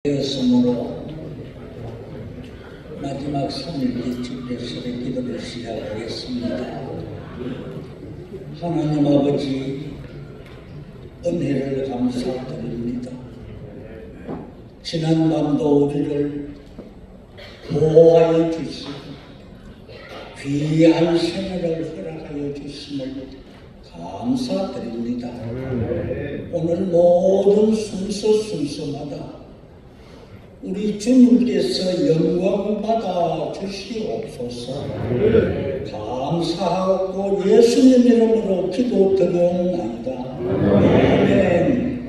되었으므로 마지막 3일기 집회설의 기도를 시작하겠습니다. 하나님 아버지 은혜를 감사드립니다. 지난밤도 우리를 보호하여 주시고 귀한 생애를 허락하여 주심을 감사드립니다. 오늘 모든 순서마다 우리 주님께서 영광 받아 주시옵소서. 감사하고 예수님 이름으로 기도드리옵나이다. 아멘.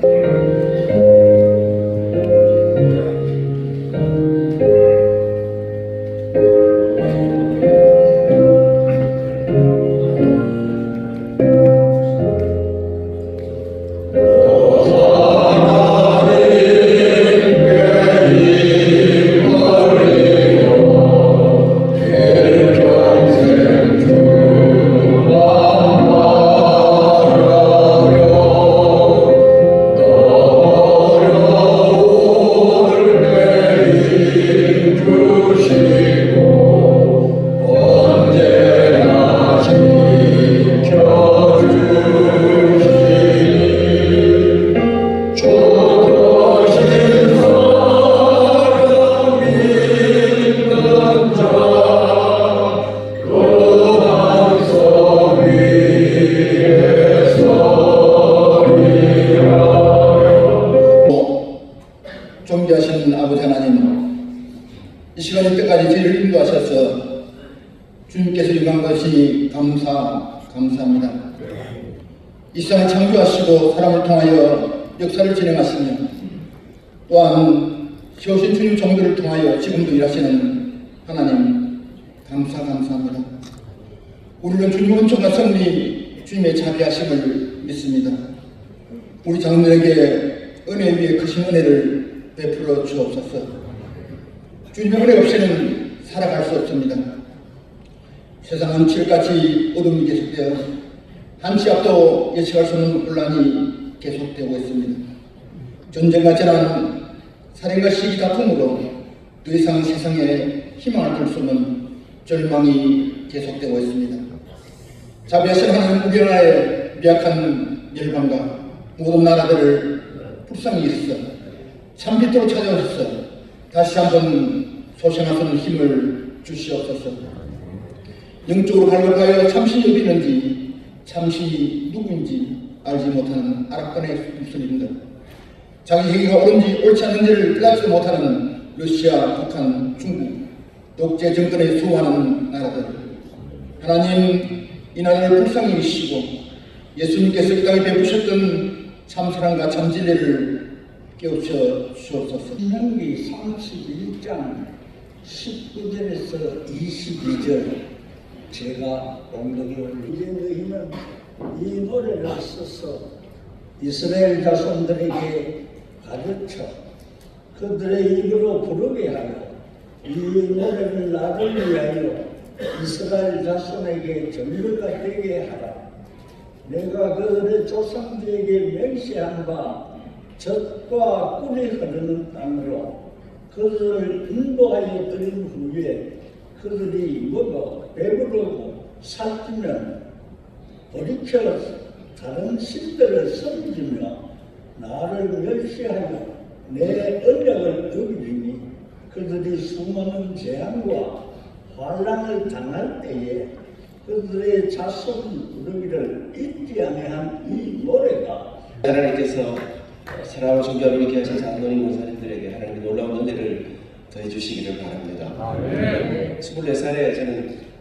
존귀하신 아버지 하나님, 이 시간 이때까지 저희를 인도하셔서 주님께서 임한 것이 감사합니다. 이 세상을 창조하시고 사람을 통하여 역사를 진행하시며 또한 세우신 주님 종교를 통하여 지금도 일하시는 하나님 감사합니다. 우리는 주님 은총과 섭리 주님의 자비하심을 믿습니다. 우리 장로에게 은혜 위에 크신 은혜를 베풀어 주옵소서. 주님의 은혜 없이는 살아갈 수 없습니다. 세상은 칠같이 어둠이 계속되어 한치 앞도 예측할 수 없는 혼란이 계속되고 있습니다. 전쟁과 재난, 살인과 시기 다툼으로 더 이상 세상에 희망을 둘 수 없는 절망이 계속되고 있습니다. 자비하신 하나님 우리 나라의 미약한 열방과 모든 나라들을 불쌍히 여기서 참빛으로 찾아오셔서 다시 한번 소생하소는 힘을 주시옵소서. 영적으로 갈급하여 참시 어디 있는지 참시 누구인지 알지 못하는 아랍간의 무슬림들, 자기 행위가 옳은지 옳지 않은지를 깨닫지 못하는 러시아, 북한, 중국 독재 정권에 수호하는 나라들, 하나님 이 나라를 불쌍히 여기시고 예수님께서 이 땅에 베푸셨던 참사랑과 참진리를 깨우쳐 주옵소서. 신명기 31장 19절에서 22절 제가 엉덩이 올리고 이제 너희는 이 노래를 써서 이스라엘 자손들에게 가르쳐 그들의 입으로 부르게 하여 이 노래를 나를 위하여 이스라엘 자손에게 전류가 되게 하라. 내가 그들의 조상들에게 맹세한 바 젖과 꿀이 흐르는 땅으로 그들을 인도하여 드린 후에 그들이 먹어 배부르고 살찌면 돌이켜 다른 신들을 섬기며 나를 멸시하여 내 언약을 어기리니 그들이 수많은 재앙과 환난을 당할 때에 그들의 자손 부르기를 잊지 아니한 이 노래가 하나님께서 사랑하고 존경하고 이렇게 하신 장로님 목사님들에게 하나님의 놀라운 은혜를 더해 주시기를 바랍니다. 24살에 저는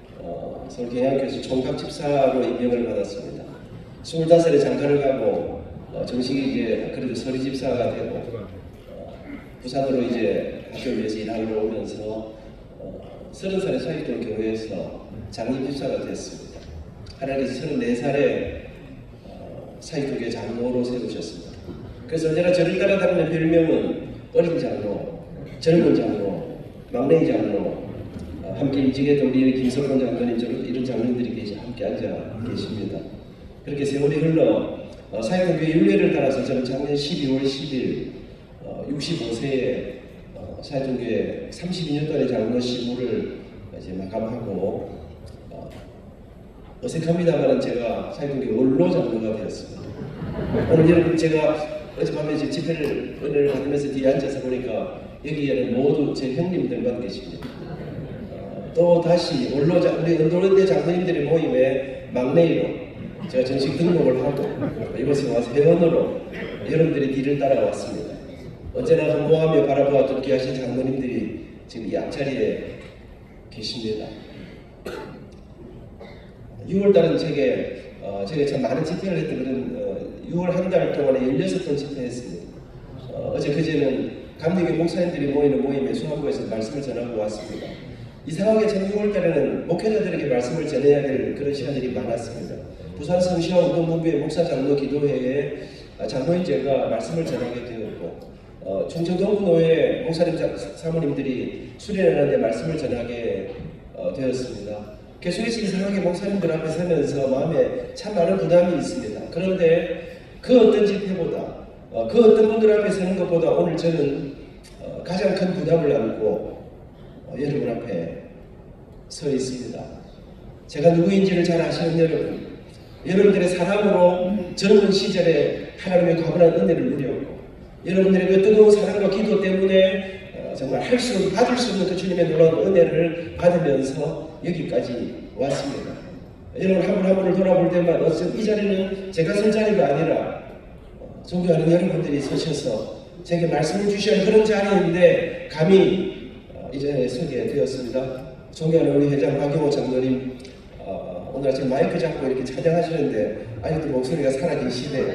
서울 계양교에서 총각 집사로 임명을 받았습니다. 25살에 장가를 가고 정식이 이제 그래도 서리 집사가 되고 부산으로 이제 학교를 위해서 일하러 오면서 30살에 사익동 교회에서 장님 집사가 됐습니다. 하나님께서 34살에 사익동교회 장로로 세우셨습니다. 그래서 언제나 저를 따라다니는 별명은 어린 장로, 젊은 장로, 막내 장로, 함께 임직했던 우리 김석권 장로님 이런 장로님들이 함께 앉아 계십니다. 그렇게 세월이 흘러 사역교회 윤례를 따라서 저는 작년 12월 10일 65세에 사회종교회 32년 동안의 장로 시무를 이제 마감하고 어색합니다만 제가 사회종교 원로 장로가 되었습니다. 오늘 여러분 제가 어젯밤에 집회를 은혜를 받으면서 뒤에 앉아서 보니까 여기에는 모두 제 형님들만 계십니다. 또 다시 우리 은도련대 장로님들의 모임에 막내로 제가 정식 등록을 하고 이곳에 와서 회원으로 여러분들의 뒤를 따라왔습니다. 언제나 헌모하며 바라보았던 귀하신 장로님들이 지금 이 앞자리에 계십니다. 6월달은 제가 참 많은 집회를 했던 그런 6월 한 달 동안에 16번 집회했습니다. 어제 그제는 감리교 목사님들이 모이는 모임에 수원구에서 말씀을 전하고 왔습니다. 이상하게 참 6월달에는 목회자들에게 말씀을 전해야 될 그런 시간들이 많았습니다. 부산 성시와 운동본부의 목사 장로 기도회에 장로인 제가 말씀을 전하게 되었고 충청동부노회 목사님 사모님들이 수련회하는데 말씀을 전하게 되었습니다. 계속해서 이상하게 목사님들 앞에 서면서 마음에 참 많은 부담이 있습니다. 그런데 그 어떤 집회보다 그 어떤 분들 앞에 서는 것보다 오늘 저는 가장 큰 부담을 안고 여러분 앞에 서 있습니다. 제가 누구인지를 잘 아시는 여러분들의 사랑으로 젊은 시절에 하나님의 과분한 은혜를 누렸고 여러분들의 그 뜨거운 사랑과 기도 때문에 정말 받을 수 없는 그 주님의 놀라운 은혜를 받으면서 여기까지 왔습니다. 여러분 한 분 한 분을 돌아볼 때마다 이 자리는 제가 설 자리가 아니라 존경하는 여러분들이 서셔서 제게 말씀을 주시는 그런 자리인데 감히 이 자리에 서게 되었습니다. 존경하는 우리 회장 박영호 장로님 오늘 아침 마이크 잡고 이렇게 찬양하시는데 아직도 목소리가 살아계시네요.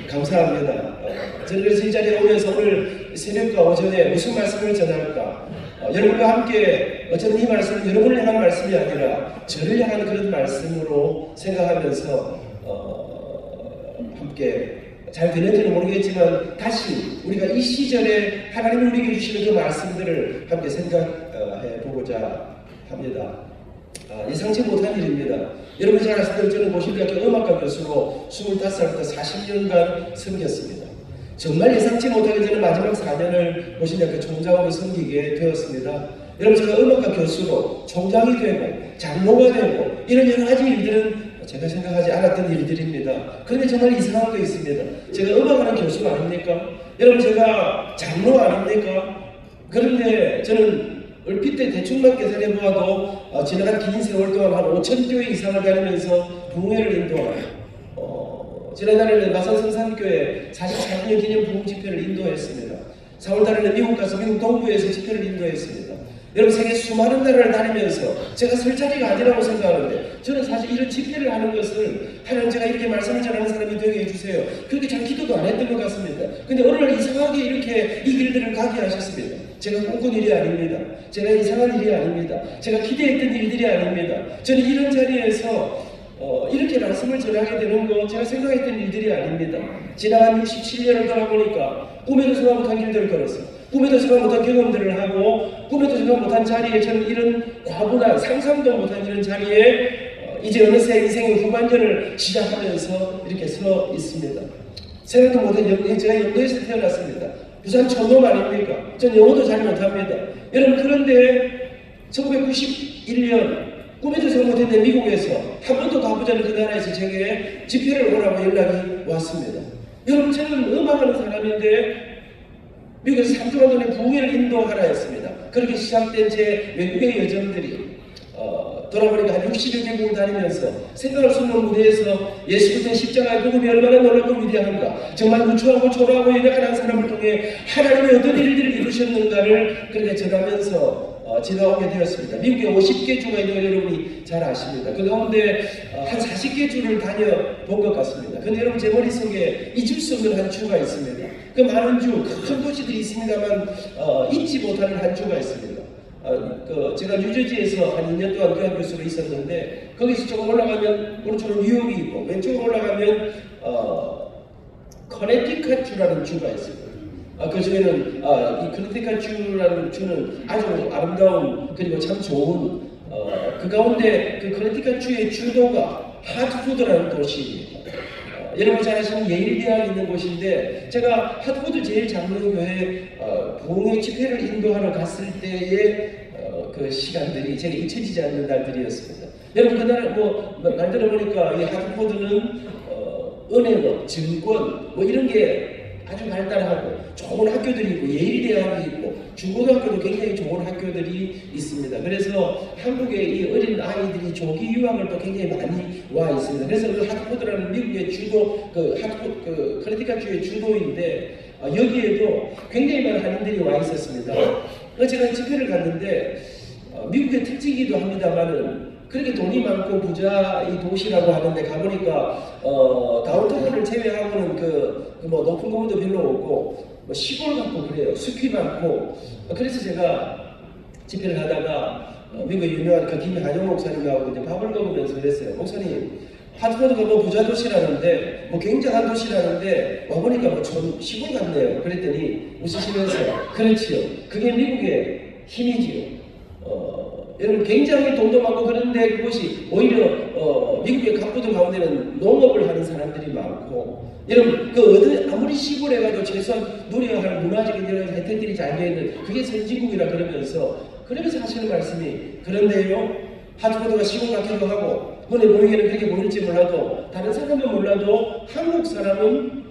감사합니다. 저는 그래서 이 자리에 오면서 오늘 새벽과 오전에 무슨 말씀을 전할까 여러분과 함께 어쩌면 이 말씀은 여러분을 향한 말씀이 아니라 저를 향한 그런 말씀으로 생각하면서 함께 잘 되는지는 모르겠지만 다시 우리가 이 시절에 하나님이 우리에게 주시는 그 말씀들을 함께 생각해 보고자 합니다. 예상치 못한 일입니다. 여러분 잘 아시는 저는 모신대학교 음악과 교수로 25살부터 40년간 섬겼습니다. 정말 예상치 못하게 저는 마지막 4년을 모신대학교 총장으로 섬기게 되었습니다. 여러분 제가 음악과 교수로 총장이 되고 장로가 되고 이런 여러 가지 일들은 제가 생각하지 않았던 일들입니다. 그런데 정말 이상한 거 있습니다. 제가 음악하는 교수 아닙니까? 여러분 제가 장로 아닙니까? 그런데 저는 얼핏 때 대충만 계산해 보아도 지나간 긴 세월 동안 한 5,000교회 이상을 다니면서 부흥회를 인도하고 지난달에는 마산 성산교회 44주년 기념 부흥 집회를 인도했습니다. 4월달에는 미국 가서 미국 동부에서 집회를 인도했습니다. 여러분 세계 수많은 나라를 다니면서 제가 설 자리가 아니라고 생각하는데 저는 사실 이런 집회를 하는 것을 하나님 제가 이렇게 말씀을 전하는 사람이 되게 해주세요. 그렇게 잘 기도도 안 했던 것 같습니다. 근데 어느 날 이상하게 이렇게 이 길들을 가게 하셨습니다. 제가 꿈꾼 일이 아닙니다. 제가 이상한 일이 아닙니다. 제가 기대했던 일들이 아닙니다. 저는 이런 자리에서 이렇게 말씀을 전하게 되는 거 제가 생각했던 일들이 아닙니다. 지난 67년을 돌아보니까 꿈에도 생각 못한 길들을 걸었어요. 꿈에도 생각 못한 경험들을 하고 꿈에도 생각 못한 자리에 저는 이런 과분한 상상도 못한 이런 자리에 이제 어느새 인생의 후반전을 시작하면서 이렇게 서 있습니다. 생각도 못한 제가 영도에서 태어났습니다. 부산 촌놈 아닙니까? 전 영어도 잘 못합니다. 여러분 그런데 1991년 꿈에도 생각 못했는데 미국에서 한 번도 가보지 않은 그 나라에서 제게 집회를 오라고 연락이 왔습니다. 여러분 저는 음악하는 사람인데 미국에서 3주간 전에 부흥회를 인도하라 했습니다. 그렇게 시작된 제 외국의 여정들이 돌아보니까 한 60여 개국을 다니면서 생각할 수 없는 무대에서 예수 그리스도의 십자가의 복음이 얼마나 놀랍고 위대한가 정말 무추하고 초라하고 연약한 한 사람을 통해 하나님의 어떤 일들을 이루셨는가를 그렇게 전하면서 지나오게 되었습니다. 미국에 50개 주가 있는 걸 여러분이 잘 아십니다. 그 가운데 한 40개 주를 다녀본 것 같습니다. 그런데 여러분 제 머릿속에 잊을 수 없는 한 주가 있습니다. 그 많은 주, 큰 도시들이 있습니다만 잊지 못하는 한 주가 있습니다. 제가 뉴저지에서 한 2년 동안 교환 교수로 있었는데 거기서 조금 올라가면 오른쪽으로 뉴욕이 있고 왼쪽으로 올라가면 커네티컷 주라는 주가 있습니다. 그 중에는 이 커네티컷 주라는 주는 아주 아름다운 그리고 참 좋은 그 가운데 그 커네티컷 주의 주도가 하트포드라는 도시입니다. 여러분 잘 아시는 예일 대학이 있는 곳인데 제가 하트포드 제일 장로교회 부흥의 집회를 인도하러 갔을 때의 그 시간들이 제게 잊혀지지 않는 날들이었습니다. 여러분 그날 말 들어보니까 이 하드포드는 은행업, 증권 뭐 이런 게 아주 발달하고 좋은 학교들이 있고 예일 대학이 있고 중고등학교도 굉장히 좋은 학교들이 있습니다. 그래서 한국의 이 어린 아이들이 조기 유학을 또 굉장히 많이 와 있습니다. 그래서 그 하드포드라는 미국의 주도 커네티컷주의 주도인데 여기에도 굉장히 많은 한인들이 와 있었습니다. 제가 집회를 갔는데 미국의 특징이기도 합니다만은 그렇게 돈이 많고 부자의 도시라고 하는데 가보니까 다운타운을 제외하고는 뭐 높은 건물도 별로 없고 뭐 시골 같고 그래요. 숲이 많고 그래서 제가 집회를 하다가 미국의 유명한 그 김한영 목사님하고 이제 밥을 먹으면서 그랬어요. 목사님, 하드포드가 뭐 부자 도시라는데 뭐 굉장한 도시라는데 와보니까 뭐 좀 시골 같네요. 그랬더니 웃으시면서 그렇지요. 그게 미국의 힘이지요. 여러분 굉장히 돈도 많고 그런데 그것이 오히려 미국의 갑부들 가운데는 농업을 하는 사람들이 많고 여러분 아무리 시골에 가도 최소한 누려야 할 문화적인 여러 가지 혜택들이 잘 되어 있는 그게 선진국이라 그러면서 하시는 말씀이 그런데요 하드포드가 시골 같기도 하고 눈에 보이기는 그렇게 보일지 몰라도 다른 사람은 몰라도 한국 사람은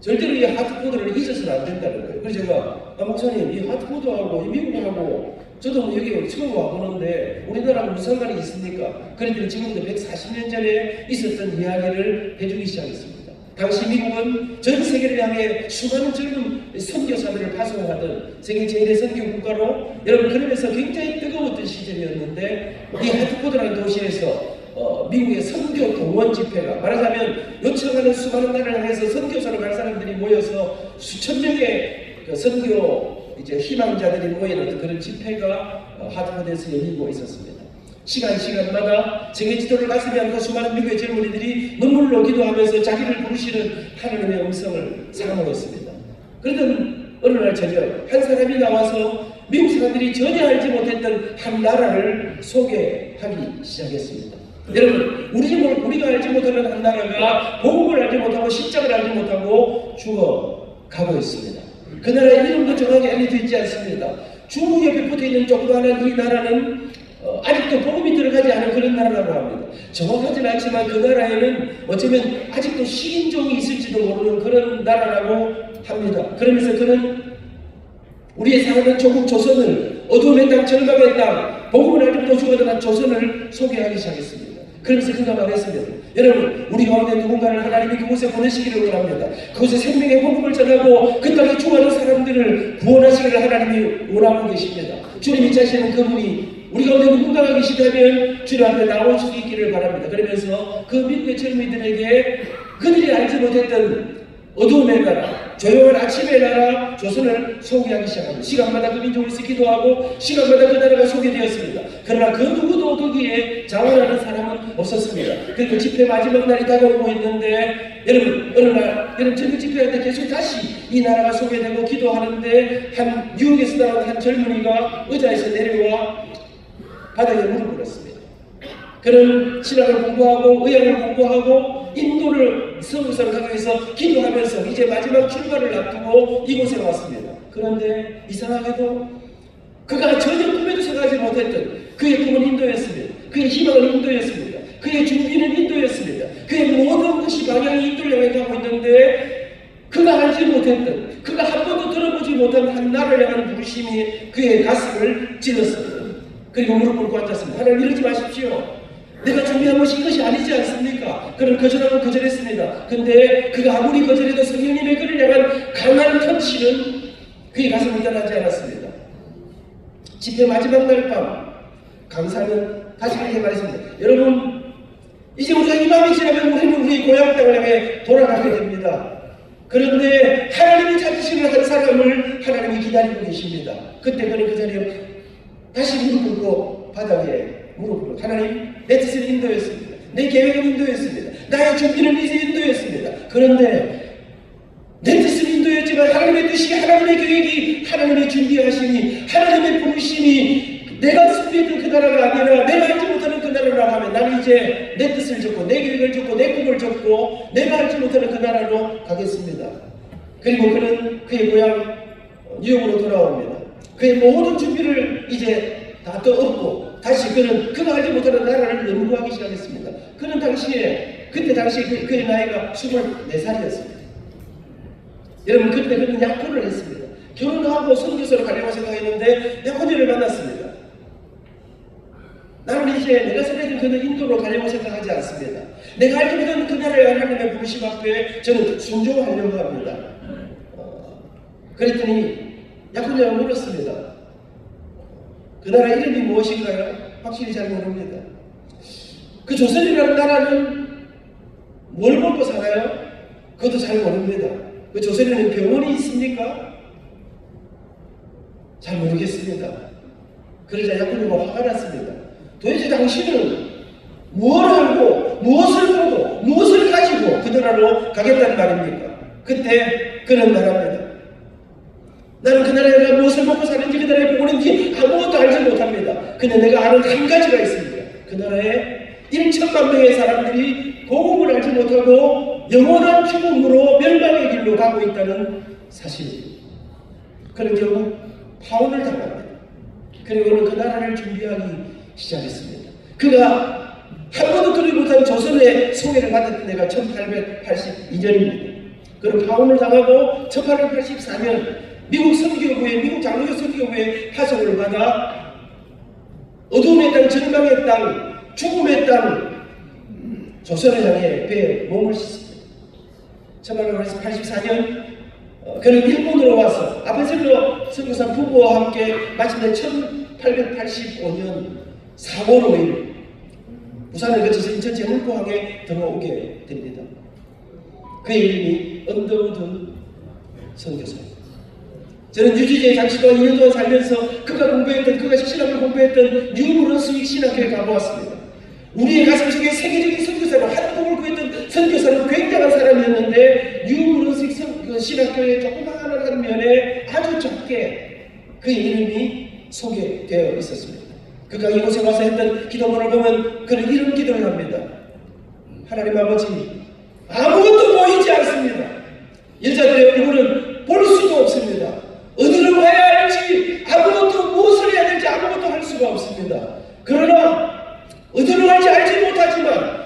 절대로 이 하드포드를 잊어서는 안 된다는 거예요. 그래서 제가 목사님 이 하드포드하고 이 미국하고 저도 여기 처음 와보는데 우리나라하고 무슨 상관이 있습니까? 그랬더니 지금부터 140년 전에 있었던 이야기를 해주기 시작했습니다. 당시 미국은 전 세계를 향해 수많은 젊은 선교사들을 파송하던 세계 제1의 선교 국가로 여러분 그러면서 굉장히 뜨거웠던 시절이었는데 이 하드포드라는 도시에서 미국의 선교 동원 집회가 말하자면 요청하는 수많은 나라를 향해서 선교사로 갈 사람들이 모여서 수천 명의 선교 이제 희망자들이 모이는 그런 집회가 하드포드에서 열리고 있었습니다. 시간마다 생애 지도를 가슴에 안고 수많은 미국의 젊은이들이 눈물로 기도하면서 자기를 부르시는 하나님의 음성을 사모했습니다. 그러던 어느 날 저녁 한 사람이 나와서 미국 사람들이 전혀 알지 못했던 한 나라를 소개하기 시작했습니다. 여러분 우리가 알지 못하는 한 나라가 복음을 알지 못하고 십자가를 알지 못하고 죽어가고 있습니다. 그 나라의 이름도 정확히 알려져 있지 않습니다. 중국 옆에 붙어있는 조그마한 이 나라는 아직도 복음이 들어가지 않은 그런 나라라고 합니다. 정확하지는 않지만 그 나라에는 어쩌면 아직도 식인종이 있을지도 모르는 그런 나라라고 합니다. 그러면서 그는 우리의 사랑하는 조국 조선을 어두움의 땅 절망의 땅 복음을 알지 못하고 죽어가는 조선을 소개하기 시작했습니다. 그러면서 그가 말했습니다. 여러분 우리 가운데 누군가를 하나님이 그곳에 보내시기를 원합니다. 그곳에 생명의 복음을 전하고 그 땅에 죽어가는 사람들을 구원하시기를 하나님이 원하고 계십니다. 주님이 자신은 그분이 우리 가운데 누군가가 계시다면 주님 앞에 나올 수 있기를 바랍니다. 그러면서 그 미국의 젊은이들에게 그들이 알지 못했던 어두움의 나라, 조용한 아침의 나라 조선을 소개하기 시작합니다. 시간마다 그 민족을 기도하고 시간마다 그 나라가 소개되었습니다. 그러나 그 누구도 거기에 자원하는 사람은 없었습니다. 그리고 집회 마지막 날이 다가오고 있는데 여러분 어느 날 여러분 전국 집회할 때 계속 다시 이 나라가 소개되고 기도하는데 뉴욕에서 나온 한 젊은이가 의자에서 내려와 바닥에 무릎을 꿇었습니다. 그는 신학을 공부하고 의학을 공부하고 인도를 서구서를 가기 위해서 기도하면서 이제 마지막 출발을 앞두고 이곳에 왔습니다. 그런데 이상하게도 그가 전혀 꿈에도 생각하지 못했던 그의 꿈은 인도였습니다. 그의 희망은 인도였습니다. 그의 준비는 인도였습니다. 그의 모든 것이 방향이 인도를 향해 가고 있는데 그가 알지 못했던 그가 한 번도 들어보지 못한 한 나라를 향하는 부르심이 그의 가슴을 찔렀습니다. 그리고 무릎 꿇고 앉았습니다. 하나님 이러지 마십시오. 내가 준비한 것이 이것이 아니지 않습니까? 그는 거절하고 거절했습니다. 근데 그가 아무리 거절해도 성령님의 그를 향한 강한 턱시는 그의 가슴을 떠나지 않았습니다. 집회 마지막 날 밤 강사는 다시 그렇게 말했습니다. 여러분 이제 우리가 이 밤이 지나면 우리는 우리 고향 땅을 향해 돌아가게 됩니다. 그런데 하나님이 찾으시는 한 사람을 하나님이 기다리고 계십니다. 그때 그는 그 자리에 다시 무릎 꿇고 바닥에 무릎 꿇고 하나님 내 뜻은 인도였습니다. 내 계획은 인도였습니다. 나의 준비는 이제 인도였습니다. 그런데 내 뜻은 인도였지만 하나님의 뜻이 하나님의 계획이 하나님의 준비하심이 하나님의 부르심이 내가 준비했던 그 나라가 아니라 내가 알지 못하는 그 나라라고 하면 나는 이제 내 뜻을 줬고 내 계획을 줬고 내 꿈을 줬고 내가 알지 못하는 그 나라로 가겠습니다. 그리고 그는 그의 고향 뉴욕으로 돌아옵니다. 그의 모든 준비를 이제 다 떠엎고 다시 그는 그가 알지 못하는 나라를 연구하기 시작했습니다. 그는 그때 당시에 그의 나이가 24살이었습니다. 여러분, 그때 그는 약혼을 했습니다. 결혼하고 선교사로 가려고 생각했는데 약혼녀를 만났습니다. 나는 이제 내가 생각했던 그는 인도로 가려고 생각하지 않습니다. 내가 알지 못하는 그 나라의 하나님의 부르심 앞에 저는 순종하려고 합니다. 그랬더니 약혼녀가 물었습니다. 그 나라 이름이 무엇인가요? 확실히 잘 모릅니다. 그 조선이라는 나라는 뭘 먹고 살아요? 그것도 잘 모릅니다. 그 조선에는 병원이 있습니까? 잘 모르겠습니다. 그러자 약혼녀가 화가 났습니다. 도대체 당신은 무엇을 알고 무엇을 보고 무엇을 가지고 그 나라로 가겠다는 말입니까? 그때 그는 말합니다. 나는 그 나라에 무엇을 먹고 사는지 그 나라에 보는지 아무것도 알지 못합니다. 근데 내가 아는 한 가지가 있습니다. 그 나라에 1천만 명의 사람들이 복음을 알지 못하고 영원한 죽음으로 멸망의 길로 가고 있다는 사실입니다. 그는 결국 파혼을 당합니다. 그리고는 그 나라를 준비하기 시작했습니다. 그가 한 번도 들지 못한 조선의 소개를 받았던 해가 1882년입니다. 그는 파혼을 당하고 1884년 미국 장로교 선교부의 파송을 받아 어둠의 땅, 절망의 땅, 죽음의 땅 조선을 향해 배에 몸을 싣습니다. 1884년 그는 일본으로 와서 아베셀로 선교사 부부와 함께 마침내 1885년 4월 5일 부산을 거쳐서 인천 제물포항에 들어오게 됩니다. 그의 이름이 언더우드 선교사입니다. 저는 뉴지지에 잠시 동안 2년 동안 살면서 그가 신학을 공부했던 뉴브런스윅 신학교에 가보았습니다. 우리의 가슴 속에 세계적인 선교사로 한국을 구했던 선교사로 굉장한 사람이었는데 뉴브런스윅 신학교의 조그마한 면에 아주 작게 그의 이름이 소개되어 있었습니다. 그가 이곳에 와서 했던 기도문을 보면 그는 이런 기도를 합니다. 하나님 아버지, 아무것도 보이지 않습니다. 여자들의 얼굴은 볼 수도 없습니다. 어디로 가야 할지 아무것도 무엇을 해야 될지 아무것도 할 수가 없습니다. 그러나 어디로 갈지 알지 못하지만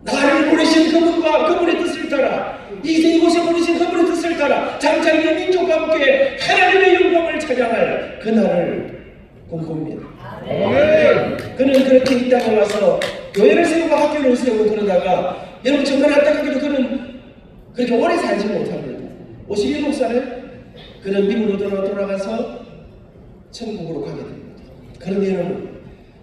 나를 보내신 그분과 그분의 뜻을 따라 이곳에 보내신 그분의 뜻을 따라 장차의 민족과 함께 하나님의 영광을 찬양할 그날을 꿈꿉니다. 그는 그렇게 이 땅에 와서 교회를 세우고 학교를 세우고 그러다가 여러분 정말 안타깝게도 그는 그렇게 오래 살지 못합니다. 57살에 그는 미국으로 돌아가서 천국으로 가게 됩니다. 그런데 여러분,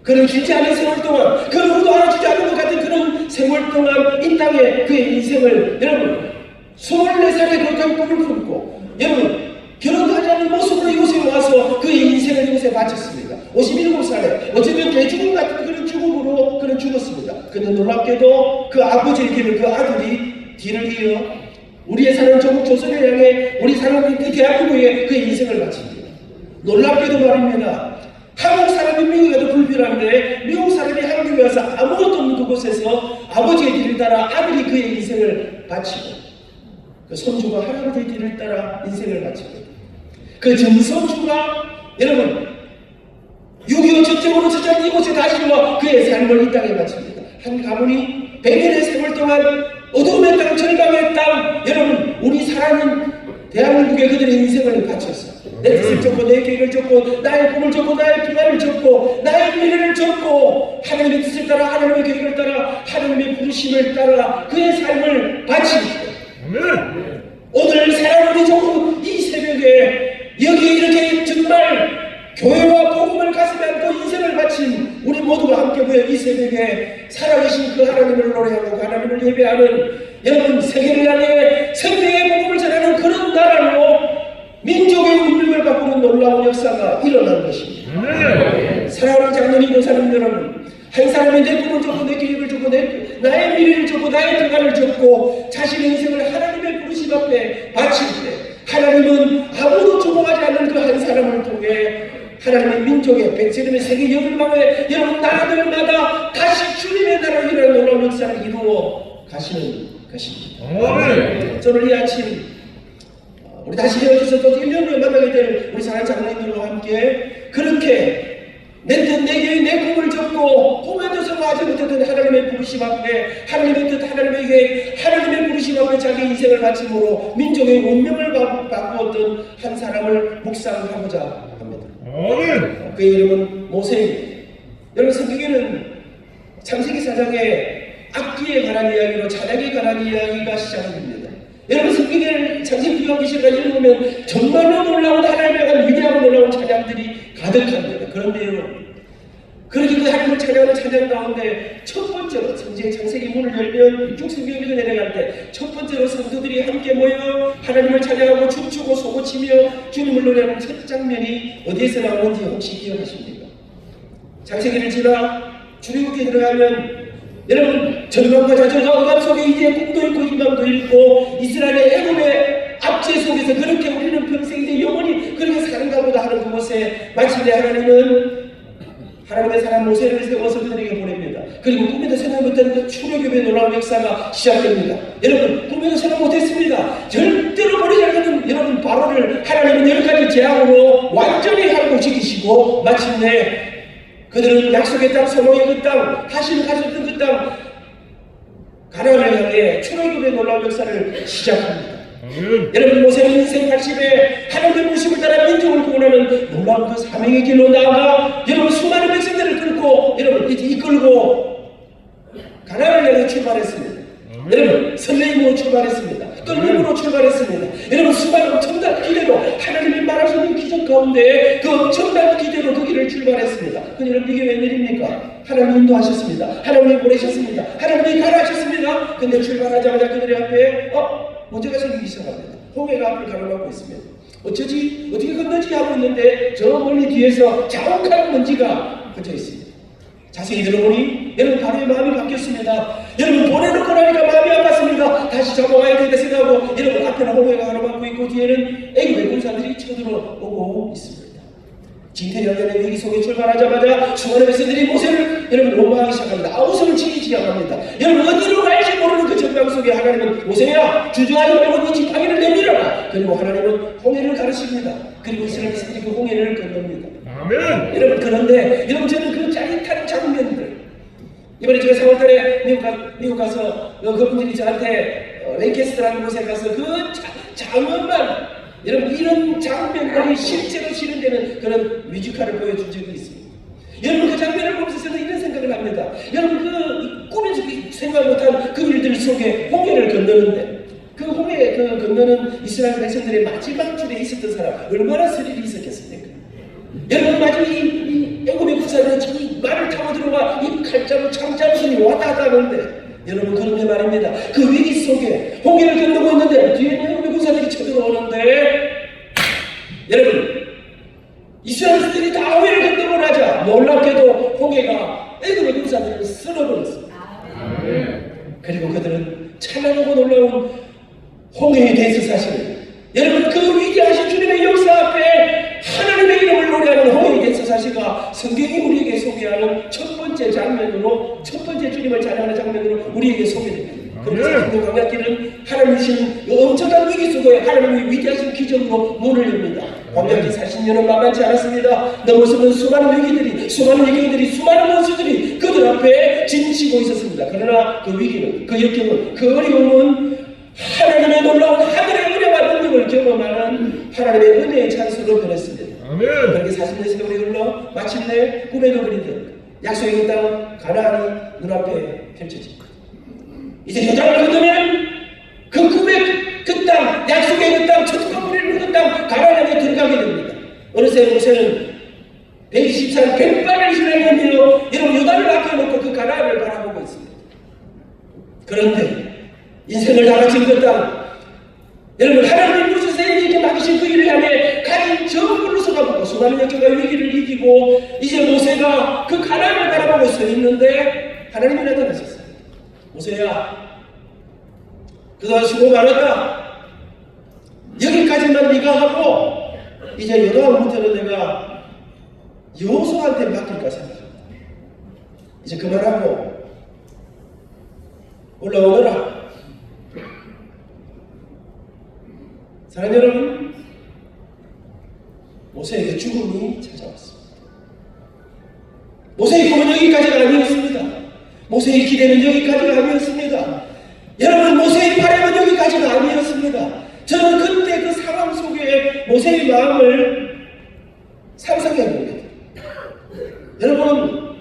그는 길지 않은 세월 동안 그 누구도 알아주지 않는 것 같은 그런 세월 동안 이 땅에 그의 인생을 여러분 24살에 그렇게 꿈을 품고 여러분 결혼도 하지 않는 모습으로 이곳에 와서 그의 인생을 이곳에 바쳤습니다. 57살에 어쩌면 대죽음 같은 그런 죽음으로 그는 죽었습니다. 근데 놀랍게도 그 아버지의 길을 그 아들이 뒤를 이어 우리의 사는 조국 조선을 향해 우리 사는 대한민국에 그의 인생을 바칩니다. 놀랍게도 말입니다. 한국 사람이 미국에 가도 불편한데 미국 사람이 한국에 와서 아무것도 없는 그곳에서 아버지의 길을 따라 아들이 그의 인생을 바치고 그 손주가 할아버지의 길을 따라 인생을 바치고 그 전손주가 여러분 6.25 전쟁으로 찾아온 이곳에 다시 와 그의 삶을 이 땅에 바칩니다. 한 가문이 100년의 세월 동안 어두움의 땅, 절망의 땅, 여러분 우리 사람은 대한민국에 그들의 인생을 바쳤어. 내 뜻을 쫓고 내 계획을 쫓고 나의 꿈을 쫓고 나의 평안을 쫓고 나의 미래를 쫓고 하나님의 뜻을 따라 하나님의 계획을 따라 하나님의 부르심을 따라 그의 삶을 바치고 오늘 사랑하는 종국 이 새벽에 여기 이렇게 정말 교회와 복음을 가슴에 안고 인생을 바친 우리 모두가 함께 모여 이 새벽에 살아계신 그 하나님을 노래하고 그 하나님을 예배하는 여러분 세계를 향해 생명의 복음을 전하는 그런 나라로 민족의 운명을 바꾸는 놀라운 역사가 일어난 것입니다. 사랑하는 장로님 권사님 여러분, 한 사람이 내 꿈을 쫓고 내 계획을 쫓고 나의 미래를 쫓고 나의 평안을 쫓고 자신의 인생을 하나님의 부르심 앞에 바칠 때 하나님은 아무도 주목하지 않는 그 한 사람을 통해 하나님의 민족의 백세름의 세계 열방의 여러분 나라들마다 다시 주님의 나라로 일어나는 놀라운 역사를 이루어 가시는 것입니다. 저는 이 아침 우리 다시 여기서 또 1년 후에 만나게 되는 우리 사랑하는 장로님들과 함께 그렇게 내 뜻, 내 계획, 내 꿈을 접고 꿈에도 성공하지 못했던 하나님의 부르심 앞에 하나님의 뜻, 하나님의 계획, 하나님의 부르심 앞에 자기 인생을 바침으로 민족의 운명을 바꾸었던 한 사람을 묵상하고자 합니다. 그의 이름은 모세입니다. 여러분 성경에는 창세기 4장에 악기에 관한 이야기로 찬양에 관한 이야기가 시작됩니다. 여러분 성경을 창세기 요한계시록을 읽으면 정말로 놀라운 하나님에 관한 위대하고 놀라운 찬양들이 가득합니다. 그런데요, 그렇게 그 하나님을 찬양하는 찬양 가운데 첫 번째로 창세기 문을 열면 육성경에서 내려갈 때 첫 번째로 성도들이 함께 모여 하나님을 찬양하고 춤추고 소고치며 주님을 노래하는 첫 장면이 어디에서 나오는지 혹시 기억하십니까? 창세기를 지나 출애굽기에 들어가면 여러분 절망과 좌절과 억압 속에 이제 꿈도 있고 희망도 있고 이스라엘의 애굽의 압제 속에서 그렇게 우리는 평생 이제 영원히 그렇게 사는가 보다 하는 그곳에 마침내 하나님은 하나님의 사람 모세를 세워서 그들에게 보냅니다. 그리고 꿈에도 생각 못한 그 출애굽의 놀라운 역사가 시작됩니다. 여러분 꿈에도 생각 못했습니다. 절대로 버리지 않는 여러분 바로를 하나님은 10가지 재앙으로 완전히 하고 지키시고 마침내 그들은 약속의 땅, 소망의 그 땅, 다시는 갈 수 없던 그 땅, 가나안을 향해 출애굽의 놀라운 역사를 시작합니다. 여러분 모세는 인생 80에 하나님의 부르심을 따라 민족을 구원하는 놀라운 그 사명의 길로 나아가 여러분 수많은 백성들을 끌고 여러분 이끌고 가나안을 향해 출발했습니다. 여러분 설레임으로 출발했습니다. 떨림으로 출발했습니다. 여러분 수많은 엄청난 기대로 하나님이 말하시는 기적 가운데 그 엄청난 기대로 그 길을 출발했습니다. 근데 여러분 이게 웬일입니까? 하나님이 인도하셨습니다. 하나님이 보내셨습니다. 하나님이 가라하셨습니다. 근데 출발하자마자 그들의 앞에 문제가 생기기 시작합니다. 홍해가 앞을 가로막고 있습니다. 어쩌지? 어떻게 건너지? 하고 있는데 저 멀리 뒤에서 자욱한 먼지가 퍼져 있습니다. 자세히 들어보니 여러분 바로의 마음이 바뀌었습니다. 여러분 보내놓고 나니까 마음이 아팠습니다. 다시 잡아와야 되겠다 생각하고 여러분 앞에는 홍해가 가로막고 있고 뒤에는 애굽의 군사들이 쳐들어오고 있습니다. 징태연연의 위기 속에 출발하자마자 수많은 백성들이 모세를 여러분 원망하기 시작합니다. 아우성을 치기 시작합니다. 여러분 어디로 갈지 모르는 그 전망 속에 하나님은 모세야 주저하지 말고 네 지팡이를 내밀어라. 그리고 하나님은 홍해를 가르칩니다. 그리고 이스라엘 백성들이 그 홍해를 건넙니다. 아멘. 여러분 그런데 여러분 저는 그 짜릿한 장면들 이번에 제가 4월달에 미국 가서 그분들이 저한테 랭캐스터라는 곳에 가서 그 장엄한 여러분 이런 장면들이 실제로 실현되는 그런 뮤지컬을 보여준 적이 있습니다. 여러분 그 장면을 보면서 저는 이런 생각을 합니다. 여러분 그 꿈에서 생각 못한 그 일들 속에 홍해를 건너는데 그 홍해 그 건너는 이스라엘 백성들의 마지막 줄에 있었던 사람 얼마나 스릴이 있었겠습니까? 여러분 마지막 이 애굽의 군사들은 이 말을 타고 들어와 이 칼자루 창자루 손이 왔다 갔다 하는데 여러분 그런데 말입니다. 그 위기 속에 홍해를 건너고 있는데 뒤에 애굽의 군사들이 쳐들어오는데 여러분 이스라엘들이 다 홍해를 건너고 나자 놀랍게도 홍해가 애굽의 군사들을 쓸어버렸습니다. 그리고 그들은 찬란하고 놀라운 홍해의 대서사실 여러분 그 위대하신 주님의 역사 앞에 하나님의 이름을 노래하는 홍해의 대서사실과 성경이 우리에게 소개하는 첫 번째 장면으로 첫 번째 주님을 찬양하는 장면으로 우리에게 소개됩니다. 그래서 성경 광야길은 하나님 주신 엄청난 위기 속에 하나님의 위대하신 기적으로 문을 엽니다. 광야길 40년은 만만치 않았습니다. 넘어서는 수많은 위기들이 수많은 위기들이 수많은 원수들이 그들 앞에 진치고 있었습니다. 그러나 그 위기는 그 역경은 그 어려움은 하나님의 놀라운 하늘의 은혜와 능력을 경험하는 하나님의 은혜의 찬스로 변했습니다. 그렇게 40년 세월이 흘러 마침내 꿈에도 그리듯 약속의 땅 가나안이 눈앞에 펼쳐집니다. 이제 요단을 건너면 그 꿈의 그 땅, 약속의 그 땅, 천국과 뿌리를 그 땅 가나안에 들어가게 됩니다. 어느새 모세는 124일 백발을 이스라엘로 여러분 요단을 앞에 놓고 그 가나안을 바라보고 있습니다. 그런데 인생을 다 바친 그 땅, 여러분 하나님이 무슨세에게 맡기신 그 일을 향해 가진 전부를 쏟아붓고 수많은 역경과 위기를 이기고 이제 모세가 그 가나안을 바라보고 서 있는데 하나님이 나타나셨어요. 모세야 그동안 수고 많았다. 여기까지만 네가 하고 이제 여러분 문제는 내가 여호수아한테 맡길까 생각합니다. 이제 그만하고 올라오너라. 사랑하는 여러분, 모세에게 죽음이 찾아왔습니다. 모세의 꿈은 여기까지가 아니었습니다. 모세의 기대는 여기까지가 아니었습니다. 여러분, 모세의 바람은 여기까지가 아니었습니다. 저는 그때 그 상황 속에 모세의 마음을 상상해 봅니다. 여러분,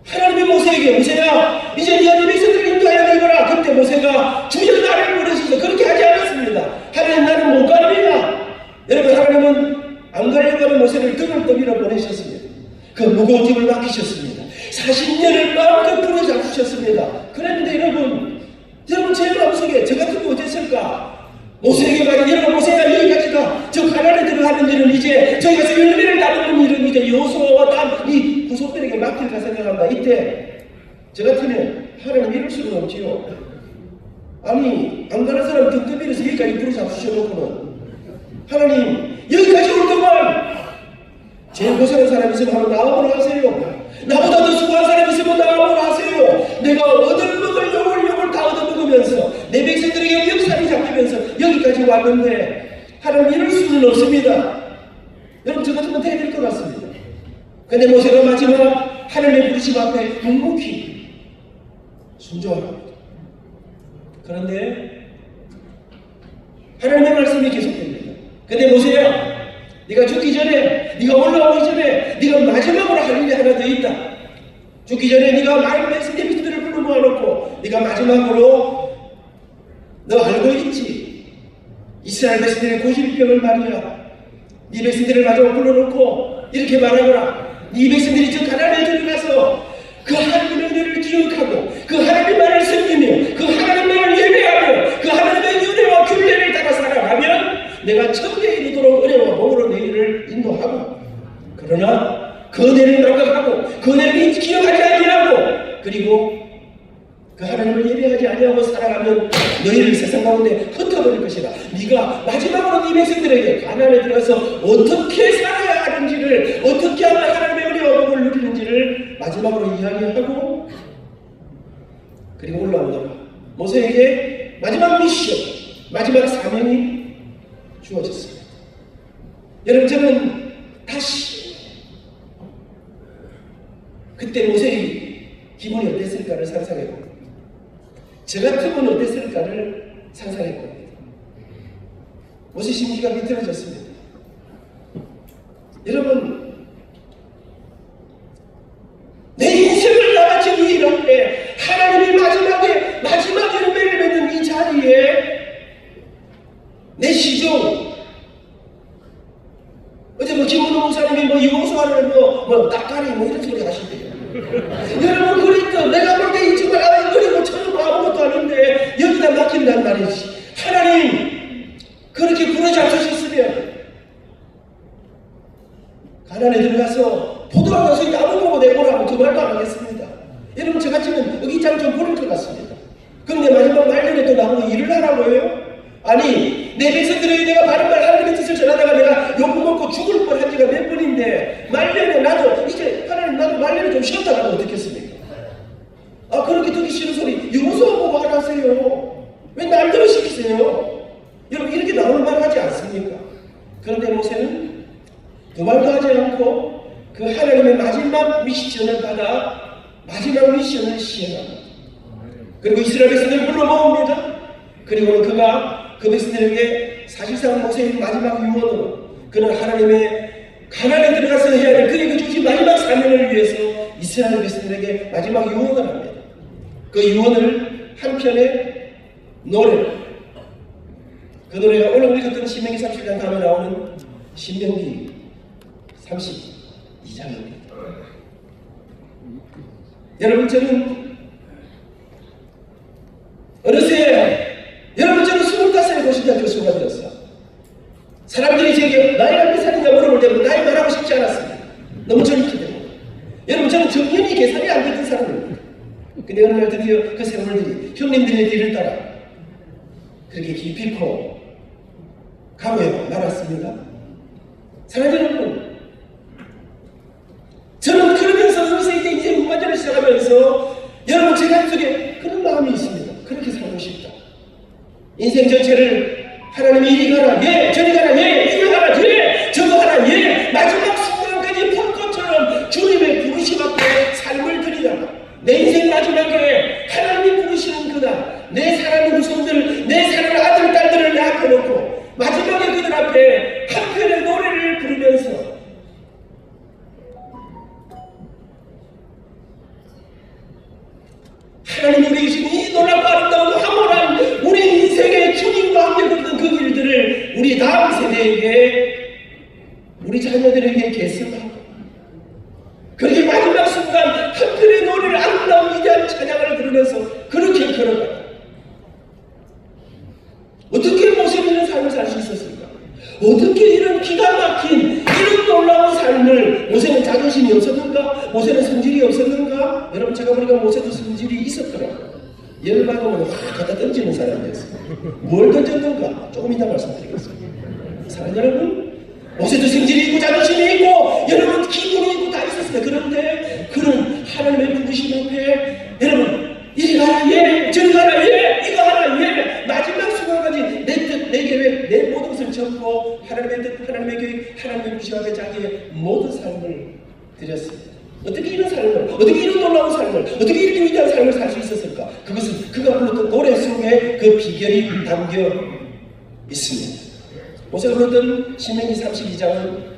하나님이 모세에게 모세야 이제 네 백성들을 인도하여 내거라. 그때 모세가 주여 나를 보내소서 그렇게 하지 않았습니다. 하나님 나는 못 갑니다. 여러분, 하나님은 안 가려고 하는 모세를 등을 떠밀어 보내셨습니다. 그 무거운 짐을 맡기셨습니다. 40년을 마음껏 부르잡수셨습니다. 그런데 여러분 제 마음속에 저 같은 게 어땠을까? 모세에게 말해, 여러분 모세야 여기까지가 저 가나안에 들어가는 일은 이제 저희 가서 열매를 나누는 일은 이제 여호수아와 이 후손들에게 맡길까 생각합니다. 이때 저 같으면 하나님 이럴 수는 없지요. 아니 안 가는 사람 등 떠밀어서 여기까지 부르잡수셔놓고는 하나님 여기까지 올 동안 제일 고생한 사람 있으면 한번 나와보라 하세요. 나보다 더 수고한 사람 있으면 나와보라 하세요. 내가 얻어먹을 욕을 다 얻어먹으면서 내 백성들에게 역사이 잡히면서 여기까지 왔는데 하나님 이럴 수는 없습니다. 여러분 저 같으면 돼야 될 것 같습니다. 근데 모세가 마지막 하나님의 부르심 앞에 묵묵히 순종합니다. 그런데 하나님의 말씀이 계속됩니다. 근데 모세야 네가 죽기 전에, 네가 올라오기 전에 네가 마지막으로 할 일이 하나 더 있다. 죽기 전에 네가 많은 백성들을 불러 모아놓고 네가 마지막으로 너 알고 있지? 이스라엘 백성들의 고질병을 말이야. 네 백성들을 마지막으로 불러놓고 이렇게 말하거라. 네 백성들이 저 가나안에 들어가서 그 하나님의 은혜를 기억하고 그 하나님만을 섬기며 그 하나님만을 예배하며 그 하나님의 은혜와 균례를 따라 살아가면 내가 천대에 이르도록 은혜와 복으로 너희를 인도하고, 그러나 그 은혜를 망각하고 그 은혜를 기억하지 아니하고 그리고 그 하나님을 예배하지 아니하고 살아가면 너희를 세상 가운데 흩어버릴 것이다. 네가 마지막으로 네 백성들에게 가나안에 들어가서 어떻게 살아야 하는지를, 어떻게 하면 하나님의 은혜와 복을 누리는지를 마지막으로 이야기하고 그리고 올라오더라. 모세에게 마지막 미션, 마지막 사명이 주어졌습니다. 여러분 저는 다시 그때 모세의 기분이 어땠을까를 상상해 봅니다. 저 같으면 어땠을까를 상상해 봅니다. 모세 심기가 비틀어졌습니다. 여러분 내 인생을 나같이 위일한데 하나님이 마지막 열매를 맺는 이 자리에 내 시종, 어제 김은호 목사님이 여호수아를 낯가리 이런 소리 하시대요. 여러분 그랬죠. 내가 볼 때 이 정말 어리고 처음 아무것도 아닌데 여기다 맡긴단 말이지. 하나님 그렇게 부르잡수셨으면 가나안에 들어가서 포도원 가서 나무 보고 내보라고 그 말도 안 하겠습니다. 여러분 저같으면 의기장 좀 부를 것 같습니다. 그런데 마지막 말년에 또 나보고 일을 하라고요? 아니 내 백성들에게 내가 바른 말 하나님의 뜻을 전하다가 내가 욕먹고 죽을 뻔한 지가 몇 번인데 말년에 나도 이제 하나님 나도 말년에 좀 쉬었다 가면 어떻겠습니까? 아 그렇게 듣기 싫은 소리 여호수아 보고 하라세요. 왜 남들을 시키세요? 여러분 이렇게 나오는 말 하지 않습니까? 그런데 모세는 그 말도 하지 않고 그 하나님의 마지막 미션을 받아 마지막 미션을 시행합니다. 그리고 이스라엘 백성들을 불러 모읍니다. 그리고는 그가 그 백성들에게 사실상 모세의 마지막 유언으로 그는 하나님의 가나안에 들어가서 해야 될 그에게 주신 마지막 사명을 위해서 이스라엘 백성들에게 마지막 유언을 합니다. 그 유언을 한 편의 노래, 그 노래가 오늘 읽었던 신명기 37장 다음에 나오는 신명기 32장입니다. 여러분 저는 어느새 여러분 저는 25살에 고신자 교수가 되었어요. 사람들이 제게 나이가 몇 살인가 물어볼 때는 나이 말하고 싶지 않았습니다. 너무 젊기 때문에. 여러분 저는 정년이 계산이 안 됐던 사람입니다. 근데 어느 날 드디어 그 세월들이 형님들의 뒤를 따라 그렇게 기필코 가고에 말았습니다. 사랑하는 여러분 저는 그러면서 어느새 이제 인생 후반전을 시작하면서 여러분 제 가슴속에 그런 마음이 있습니다. 그렇게 살고 싶다. 인생 전체를 하나님이 이리 가라, 예, 저리 가라, 예, 이리 가라, 예, 저거 하라, 예. 마지막 순간까지 불꽃처럼 주님의 부르심 앞에 삶을 드리라. 내 인생 마지막에 하나님이 부르시는 그날, 내 사랑하는 후손들, 내 사랑하는 아들, 딸들을 내 앞에 놓고 마지막에 그들 앞에 한 편의 노래를 부르면서 하나님 우리 주신 이 놀랍고 아름다운 황홀한 우리 인생의 주님과 함께 걷던 그 길들을 우리 다음 세대에게, 우리 자녀들에게 계승하고 그렇게 마지막 순간 한편의 노래를, 아름다운 위대한 찬양을 들으면서 그렇게 걸어가요. 어떻게 모세는 이런 삶을 살 수 있었을까? 어떻게 이런 기가 막힌 이런 놀라운 삶을, 모세는 자존심이 없었는가? 모세는 성질이 없었는가? 여러분, 제가 보니까 모세도 성질이 있었더라고요. 예를 받으면 확 갖다 던지는 사람이었어요. 뭘 던졌는가? 조금 이따 말씀드리겠습니다. 사랑 여러분, 모세도 성질이 있고 자존심이 있고 여러분 기분이 있고 다 있었습니다. 그런데 그는 하나님의 부르심 앞에 여러분 이리 가라, 예, 저리 가라, 예, 이거 하라, 예, 마지막 순간까지 내 뜻, 내 계획, 내 모든 것을 접고 하나님의 뜻, 하나님의 계획, 하나님의 부르심 앞에 자기의 모든 삶을 드렸습니다. 어떻게 이런 삶을, 어떻게 이런 놀라운 삶을, 어떻게 이렇게 위대한 삶을 살 수 있었을까? 그것은 그가 불렀던 노래 속에 그 비결이 담겨 있습니다. 모세가 불렀던 신명기 32장은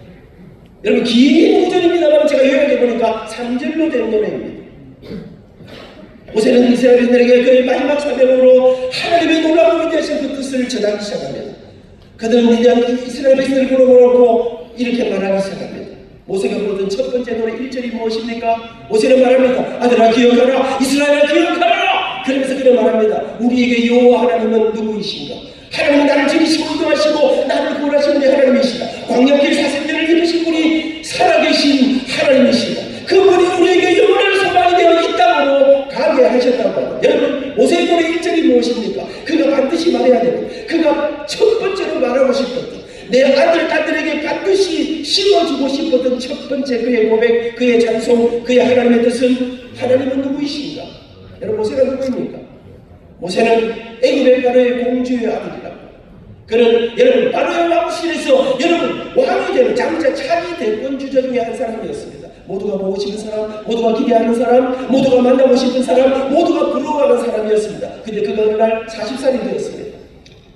여러분 긴 구절입니다만 제가 요약해 보니까 3절로 된 노래입니다. 모세는 이스라엘인들에게 그의 마지막 사명으로 하나님의 놀라운 위대하신 그 뜻을 전하기 시작합니다. 그들은 이스라엘 백성을 불러놓고 이렇게 말하기 시작합니다. 모세가 부르던 첫 번째 노래 1절이 무엇입니까? 모세는 말합니다. 아들아 기억하라, 이스라엘아 기억하라. 그러면서 그는 말합니다. 우리에게 여호와 하나님은 누구이신가? 하나님은 나를 지키시고 인도하시고 나를 구원하시는 데 하나님이시다. 광야길 사슴들을 이루신 분이 살아계신 하나님이시다. 그분이 우리에게 영원한 소망이 되어 이 땅으로 가게 하셨다고 합니다. 여러분, 모세의 노래 1절이 무엇입니까? 그가 반드시 말해야 되는, 그가 첫 번째로 말하고 싶었던, 내 아들, 딸들에게 반드시 심어주고 싶었던 첫 번째 그의 고백, 그의 찬송, 그의 하나님의 뜻은 하나님은 누구이신가? 여러분, 모세가 누구입니까? 모세는 애굽의 바로의 공주의 아들이라고. 그는 여러분 바로의 왕실에서 여러분 왕이 되는 장자 차기 대권 주자 중에 한 사람이었습니다. 모두가 보고 싶은 사람, 모두가 기대하는 사람, 모두가 만나고 싶은 사람, 모두가 부러워하는 사람이었습니다. 근데 그가 어느 날 40살이 되었습니다.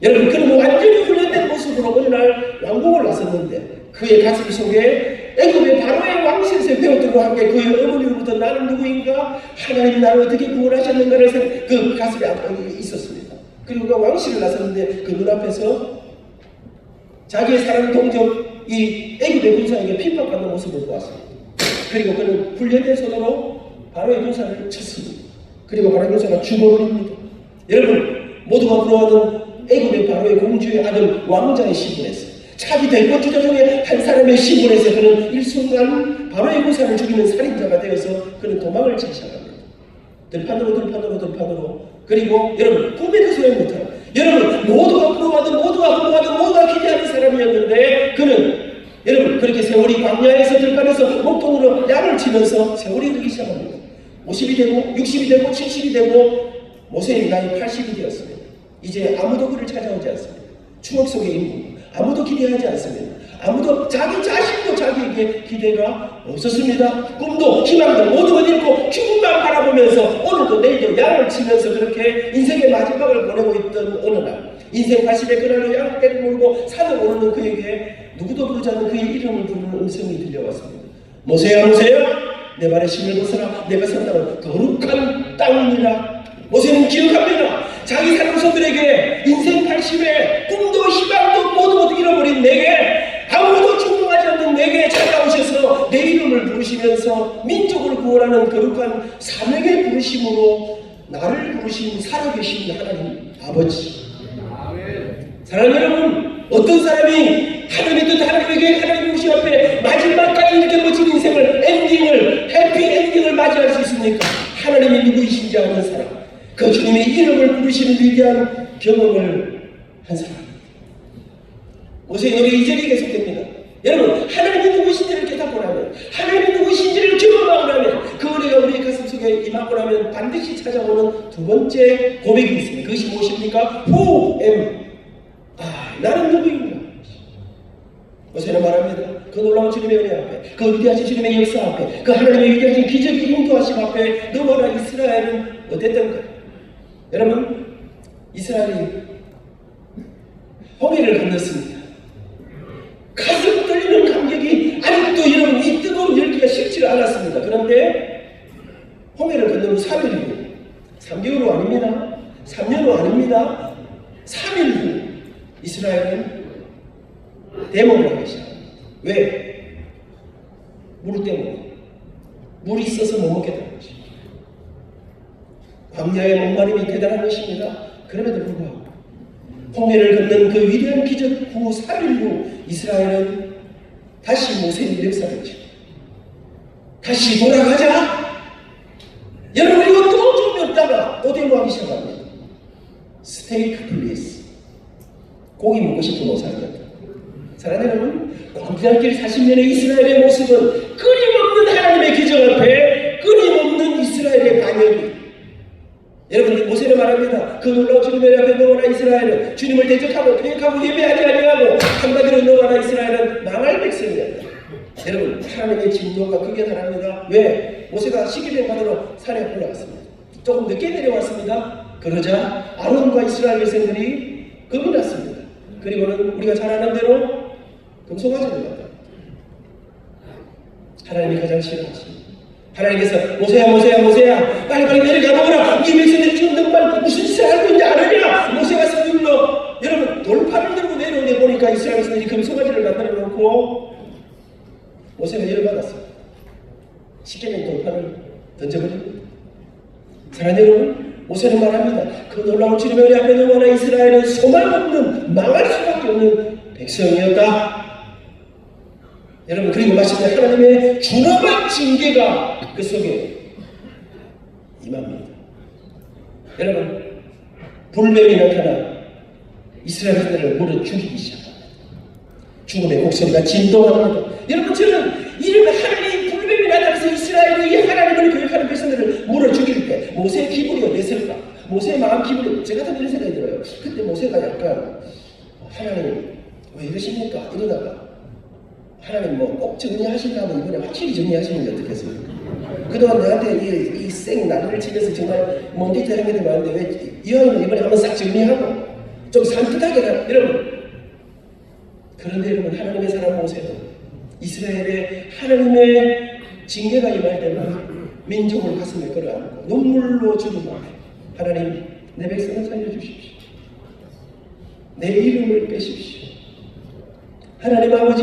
여러분, 그는 완전히 훈련된 모습으로 어느 날 왕궁을 나섰는데 그의 가슴 속에 애굽의 바로의 왕실에서 배웠던 함께 그의 어머니로부터 나는 누구인가? 하나님이 나를 어떻게 구원하셨는가를 그 가슴에 압박이 있었습니다. 그리고 그 왕실을 나섰는데 그 눈앞에서 자기의 사랑 동족 이 애굽의 군사에게 핍박받는 모습을 보았습니다. 그리고 그는 훈련된 손으로 바로의 군사를 쳤습니다. 그리고 바로의 군사가 죽어버립니다. 여러분, 모두가 부러워하는 애굽의 바로의 공주의 아들 왕자의 신분에서 차기 대권 주자 중에 한 사람의 신분에서 그는 일순간 바로의 군사를 죽이는 살인자가 되어서 그는 도망을 치기 시작합니다. 들판으로 그리고 여러분 꿈에도 소용 못하는, 여러분 모두가 부러워하던, 모두가 궁금하던, 모두가 기대하는 사람이었는데 그는 여러분 그렇게 세월이 광야에서 들판에서 목동으로 양을 치면서 세월이 흐르기 시작합니다. 50이 되고 60이 되고 70이 되고 모세의 나이 80이 되었습니다. 이제 아무도 그를 찾아오지 않습니다. 추억 속의 인물, 아무도 기대하지 않습니다. 아무도 자기 자신도 자기에게 기대가 없었습니다. 꿈도 희망도 모두가 잃고 죽음만 바라보면서 오늘도 내일도 양을 치면서 그렇게 인생의 마지막을 보내고 있던 어느 날, 인생 80의 그날로 양떼를 몰고 산을 오르는 그에게 누구도 부르지 않는 그의 이름을 부르는 음성이 들려왔습니다. 모세야 모세야, 내 발에 신을 벗어라. 내가 선 땅은 거룩한 땅이라. 모세는 기억합니다. 자기 사람손들에게 인생 80에 꿈도 희망도 모두 잃어버린 내게, 아무도 충동하지 않는 내게 찾아오셔서 내 이름을 부르시면서 민족을 구원하는 거룩한 사명의 부르심으로 나를 부르신 살아계신 하나님 아버지. 사랑하는 여러분, 어떤 사람이 하나님의 뜻, 하나님의 계획, 하나님의 부르심 앞에 마지막까지 이렇게 멋진 인생을, 엔딩을, 해피 엔딩을 맞이할 수 있습니까? 하나님이 누구이신지 아는 사람, 그 주님의 이름을 부르시는 위대한 경험을 한 사람. 모세의 노래 2절이 계속됩니다. 여러분, 하나님이 누구신지를 깨닫고 나면, 하나님이 누구신지를 경험하고 나면, 그 은혜가 우리 가슴 속에 임하고 나면 반드시 찾아오는 두 번째 고백이 있습니다. 그것이 무엇입니까? Who am I? 나는 누구인가? 모세는 말합니다. 그 놀라운 주님의 은혜 앞에, 그 위대하신 주님의 역사 앞에, 그 하나님의 위대하신 기적의 인도하심 앞에 너무나 이스라엘은 어땠던가? 여러분, 이스라엘이 홍해를 건넜습니다. 가슴 떨리는 감격이 아직도 여러분 이 뜨거운 열기가 식지를 않았습니다. 그런데 홍해를 건너고 3일 후, 3개월 후 아닙니다. 3년 후 아닙니다. 3일 후 이스라엘은 대목을 하기 시작합니다. 왜? 물 때문에. 물이 있어서 못 먹겠다는 것입니다. 광야의 목마름이 대단한 것입니다. 그럼에도 불구하고 홍해를 건넌 그 위대한 기적 후 3일 후 이스라엘은 다시 모세의 역사를 지고 다시 돌아가자. 여러분 이거 또 좀 있다가 또 데모하기 시작합니다. 스테이크 플리스. 고기 먹고 싶은 모습이었다. 사랑하는 여러분, 광야길 40년의 이스라엘의 모습은 끊임없는 하나님의 기적 앞에 끊임없는 이스라엘의 반역이. 여러분 모세는 말합니다. 그 놀라운 주님의 앞에 너와나 이스라엘은 주님을 대적하고 퇴역하고 예배하지 아니하고 한마디로 너와나 이스라엘은 망할 백성이었다. 여러분 하나님의 진노가 극연하랍니다. 왜? 모세가 십계명 받으러 산에 올라갔습니다. 조금 늦게 내려왔습니다. 그러자 아론과 이스라엘 백성들이 겁이 났습니다. 그리고는 우리가 잘 아는 대로 금송아지를 갖다 하나님이 가장 싫어하십니다. 하나님께서 모세야 빨리 내려가 보라. 이 백성들이 지금 정말 무슨 짓을 하고 있는지 아느냐. 모세가 서둘러 여러분 돌판을 들고 내려오게 보니까 이스라엘 백성들이 금송아지를 갖다 놓고 모세가 열받았어요. 십계명 돌판을 던져버립니다. 사랑하는 여러분, 모세는 말합니다. 그 놀라운 주님의 은혜 앞에 너무나 이스라엘은 소망 없는 망할 수밖에 없는 백성이었다. 여러분 그리고 마침내 하나님의 준엄한 징계가 그 속에 임합니다. 여러분 불뱀이 나타나 이스라엘들을 물어 죽이기 시작합니다. 죽음의 목소리가 진동합니다. 여러분 저는 이런 하나님의 불뱀이 나타나서 이스라엘의 이 하나님을 교육하는 백성들을 물어 죽일 때 모세의 기분이 어땠을까? 모세의 마음 기분이 제가 다 이런 생각이 들어요. 그때 모세가 약간 하나님 왜 이러십니까? 이러다가 하나님 뭐 꼭 정리하신다면 이번에 확실히 정리하시는 게 어떻겠습니까? 그동안 나한테 이 생 난리를 치면서 정말 먼 짓을 하게 되면 안 돼. 왜 이왕이면 이번에 한번 싹 정리하고 좀 산뜻하게 여러분. 그런데 여러분 하나님의 사람 모세는 이스라엘의 하나님의 징계가 임할 때만 민족을 가슴에 끌어안고 눈물로 주는 앞에 하나님 내 백성을 살려주십시오. 내 이름을 빼십시오. 하나님 아버지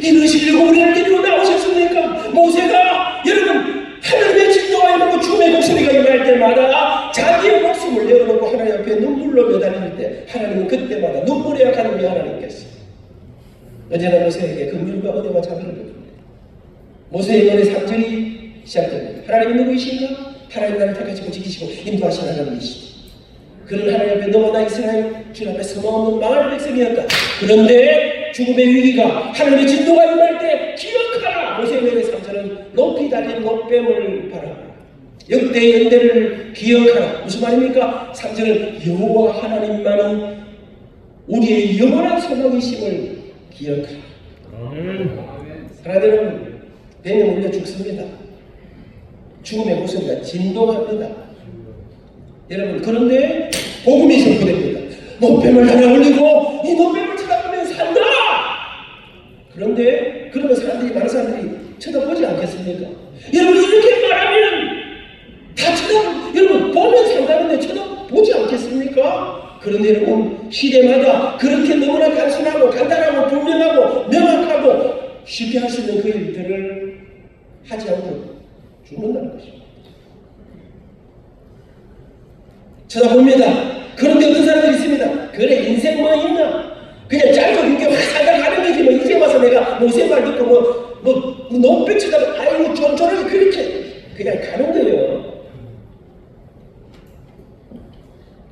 이러시려고 우리를 데리고 나오셨습니까? 모세가 여러분 하나님의 진노가 임하고 죽음의 목소리가 임할 때마다 자기의 목숨을 내어놓고 하나님 앞에 눈물로 매달릴 때 하나님은 그때마다 눈물의 약한 우리 하나님께서 언제나 모세에게 긍휼과 은혜와 자비를 베풉니다. 모세의 이번에 3절이 시작됩니다. 하나님이 누구이신가? 하나님 나를 택하시고 지키시고 인도하신 하나님이시다. 그는 하나님 앞에 너무나 이스라엘 주님 앞에 소망없는 망할 백성이었다. 그런데 죽음의 위기가 하나님의 진노가 임할 때 기억하라. 모세의 3절은 높이 달린 높뱀을 바라보라. 역대의 연대를 기억하라. 무슨 말입니까? 3절은 여호와 하나님만은 우리의 영원한 소망이심을 기억하라. 사랑하는 여러분, 뱀에 물려 죽습니다. 죽음의 목소리가 진동합니다. 여러분 그런데 복음이 선포됩니다. 높뱀을 하나 올리고 이 높뱀을 쳐다보면 산다. 그런데 그러면 사람들이 많은 사람들이 쳐다보지 않겠습니까? 여러분 이렇게 말하면 다 여러분 보면 산다는데 쳐다보지 않겠습니까? 그런데 여러분 시대마다 그렇게 너무나 단순하고 간단하고 분명하고 명확하고 쉽게 할 수 있는 그 일들을 하지 않고 죽는다는 것입니다. 쳐다봅니다. 그런데 어떤 사람들이 있습니다. 그래 인생 뭐 있나? 그냥 짧고 굵게 확 살다 가는 거지. 뭐 이제 와서 내가 모세 말 듣고 뭐 높이 쳐다보고 아이고 쫀쫀하게 그렇게 그냥 가는 거예요.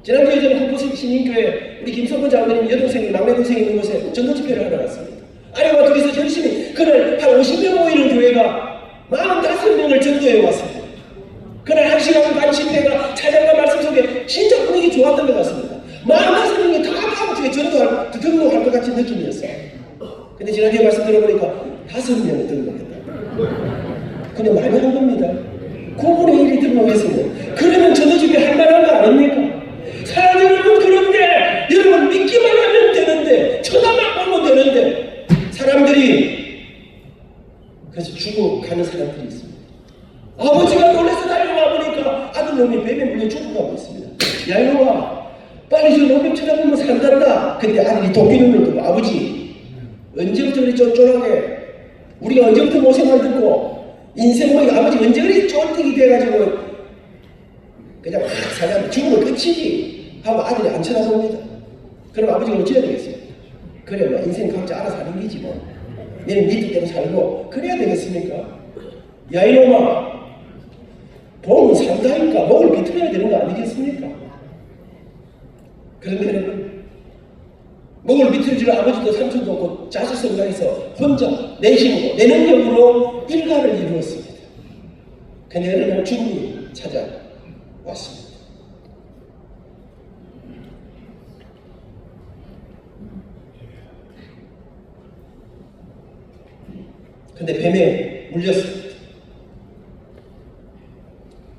지난주에 저는 국보시민교회 우리 김성근 장로님 여동생이 막내 동생이 있는 곳에 전도 집회를 하러 갔습니다. 아내와 둘이서 열심히 그날 한 50명 모이는 교회가 45명을 전도해 왔습니다. 그날 1시간 반 집회가 찬양과 말씀 속에 진짜 분위기 좋았던 것 같습니다. 45명이 다 다음 주에 전도할 막 등록할 것 같은 느낌이었어요. 근데 지난주에 말씀 들어보니까 5명이 등록했다. 그냥 많이 한 겁니다. 9분의 1이 등록했으면 그러면 저도 집에 할 만한 거 아닙니까? 사랑 여러분, 그런데 여러분 믿기만 하면 되는데 쳐다만 보면 되는데 사람들이 그래서 죽어가는 사람들이 있습니다. 아버지가 놀라서 달려와 보니까 아들놈이 뱀에 물려 죽어가고 있습니다. 야 이놈아, 빨리 저 놈이 쳐다보면 산단다. 근데 아들이 도끼눈을 뜨고, 아버지 언제부터 그리 쫀쫀하게 우리가 언제부터 모생을 듣고 인생 모이 아버지 언제 그리 쫀득이 돼가지고 그냥 막 살면 죽으면 끝이지 하고 아들이 안 쳐다봅니다. 그럼 아버지가 어찌해야 되겠어요? 그래 뭐 인생 각자 알아서 사는 거지 뭐. 내는 네 뜻대로 살고 그래야 되겠습니까? 야 이놈아, 복은 산다니까 목을 비틀어야 되는 거 아니겠습니까? 그런데 여러분, 목을 비틀어줄 아버지도 삼촌도 없고 자수성가해서 혼자 내 힘으로 내 능력으로 일가를 이루었습니다. 근데 어느 날 죽음이 찾아왔습니다. 근데 뱀에 물렸습니다.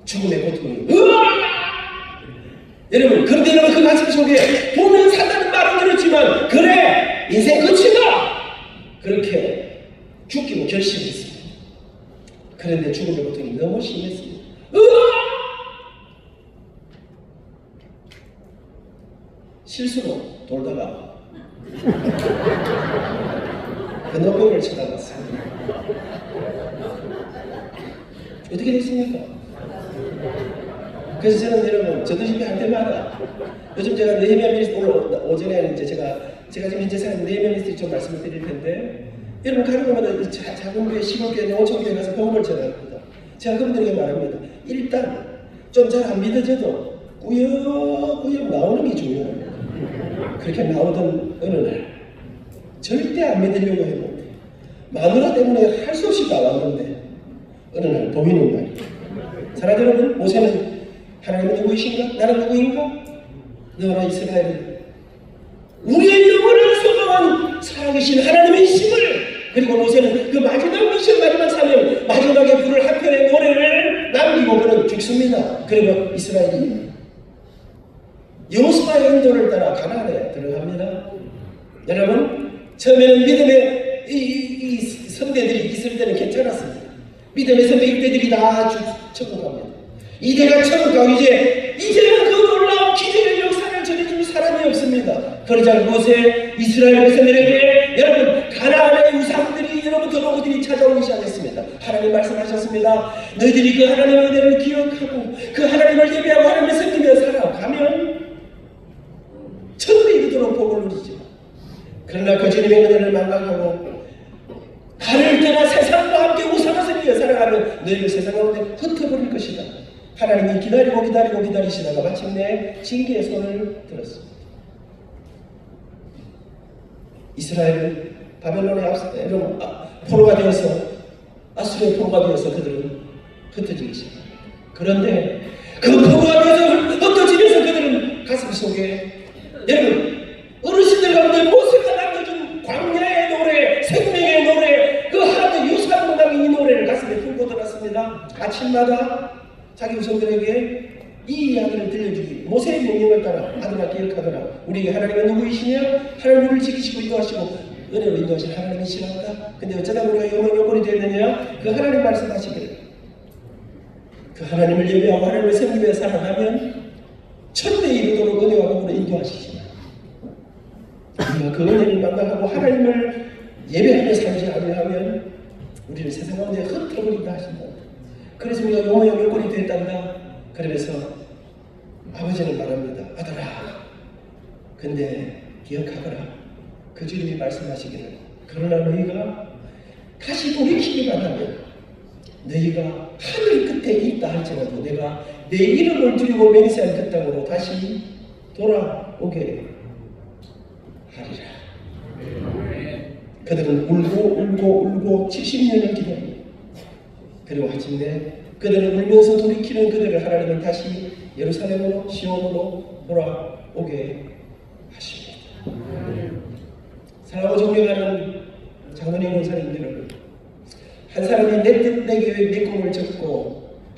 죽음의 고통이 여러분, 그런데 여러분 그 가슴 속에 보면 산다는 말은 들었지만 그래 인생 끝이다 그렇게 죽기로 결심했습니다. 그런데 죽음의 고통이 너무 심했습니다. 실수로 돌다가 그 노병을 쳐다봤습니다. 어떻게 됐습니까? 그래서 저는 여러분, 저도 집에 할 때마다 요즘 제가 네헤미야 미니스트리 오늘 오전에 이제 제가 지금 현재 사는 네헤미야 미니스트리 좀 말씀을 드릴 텐데, 여러분 가는 곳마다 작은 교회, 시골교회, 농촌교회 가서 복음을 전합니다. 제가 그분들에게 말합니다. 일단 좀 잘 안 믿어져도 꾸역꾸역 나오는 게 중요합니다. 그렇게 나오던 어느 날 절대 안 믿으려고 했는데 마누라 때문에 할 수 없이 나왔는데 어느 날 보이는 날이, 사랑 여러분, 모세는 하나님은 누구이신가? 나는 누구인가? 너나 이스라엘은 우리의 영혼을 소망한 살아계신 하나님의 힘을, 그리고 모세는 그 마지막 미션, 마지막 사명, 마지막에 불을 한 편의 노래를 남기고 그는 죽습니다. 그리고 이스라엘이 여호수아의 인도를 따라 가나안에 들어갑니다. 여러분, 처음에는 믿음의 이 선대들이 있을 때는 괜찮았습니다. 믿음의 선배 이때들이 다 천국 갑니다. 이대가 천국 가고 이제는 그 놀라운 기적의 역사를 전해줄 사람이 없습니다. 그러자 그곳에 이스라엘 백성들에게 여러분 가나안의 우상들이 여러분 더러우들이 찾아오기 시작했습니다. 하나님 말씀하셨습니다. 너희들이 그 하나님의 은혜를 기억하고 그 하나님을 예배하고 하나님을 섬기며 살아가면 천국에 이르도록 복을 누리지. 그러나 그 주님의 은혜를 망각하고 나를 떠나 세상과 함께 우상을 섬기며 살아가면 너희를 세상 가운데 흩어버릴 것이다. 하나님이 기다리시다가 마침내 징계의 손을 들었습니다. 이스라엘은 바벨론의 포로가 되어서 아수르의 포로가 되어서 그들은 흩어지기 시작합니다. 그런데 그 포로가 되어서 흩어지면서 그들은 가슴 속에 여러분 어르신들 가운데 모세가 남겨준 광야의 노래, 생명의 노래, 그 하나님의 유산문학의 이 노래를 가슴에 품고 들었습니다. 아침마다 자기 후손들에게 이 이야기를 들려주기, 모세의 명령을 따라 아들아 기억하거라. 우리에게 하나님은 누구이시냐? 하나님 우리를 지키시고 인도하시고 은혜로 인도하신 하나님이시란다. 근데 어쩌다 우리가 영혼이 되느냐? 그 하나님 말씀하시기를 그 하나님을 예배하고 하나님을 섬기며 살아가면 천대에 이르도록 은혜와 복으로 인도하시지만 우리가 그 은혜를 만나고 하나님을 예배하며 살지 아니하면 우리를 세상 가운데 흩어버린다 하신다. 그래서 우리가 영혼의 열골이 됐단다. 그러면서 아버지는 말합니다. 아들아, 근데 기억하거라. 그 주님이 말씀하시기를 그러나 너희가 다시 돌이키기만 하면 너희가 하늘 끝에 있다 할지라도 내가 내 이름을 두르고 맹세한 그 땅으로 다시 돌아오게 하리라. 그들은 울고 70년을 기다립니다. 그리고 마침내 그들을 울면서 돌이키는 그들을 하나님은 다시 예루살렘으로 시온으로 돌아오게 하십니다.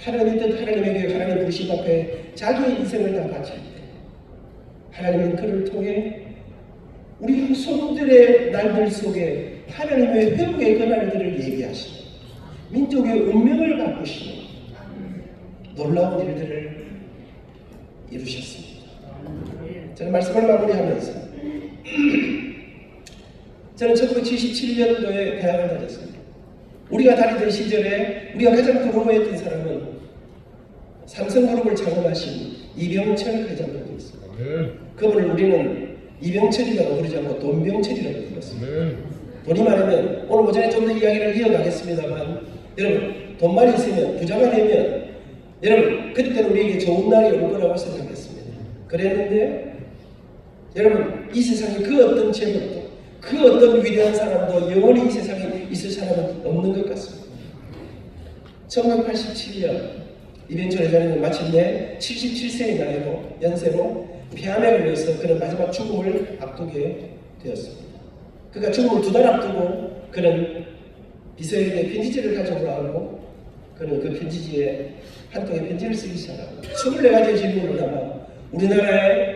하나님의 뜻, 하나님의 계획, 하나님의 부르심 앞에 자기의 인생을 다 바칠 때 하나님은 그를 통해 우리 후손들의 날들 속에 하나님의 회복의 그날들을 예비하시고 민족의 운명을 바꾸시는 놀라운 일들을 이루셨습니다. 저는 말씀을 마무리하면서 저는 1977년도에 대학을 다녔습니다. 우리가 다니던 시절에 우리가 가장 부러워했던 사람은 삼성그룹을 창업하신 이병철 회장님이 있습니다. 그분을 우리는 이병철이라고 부르지 않고 돈병철이라고 불렀습니다. 돈이 많으면 오늘 오전에 좀 더 이야기를 이어가겠습니다만 여러분 돈만 있으면 부자가 되면 여러분 그때는 우리에게 좋은 날이 올 거라고 생각했습니다. 그랬는데 여러분 이 세상에 그 어떤 재물도 그 어떤 위대한 사람도 영원히 이 세상에 있을 사람은 없는 것 같습니다. 1987년 이병철 회장님은 마침내 77세의 연세로 폐암에 걸려서 그는 마지막 죽음을 앞두게 되었습니다. 그가 죽음을 2달 앞두고 그는 비서에게 편지지를 가져오라 하고 그는 그 편지지에 한 통의 편지를 쓰기 시작합니다. 24가지의 질문을 담아 우리나라의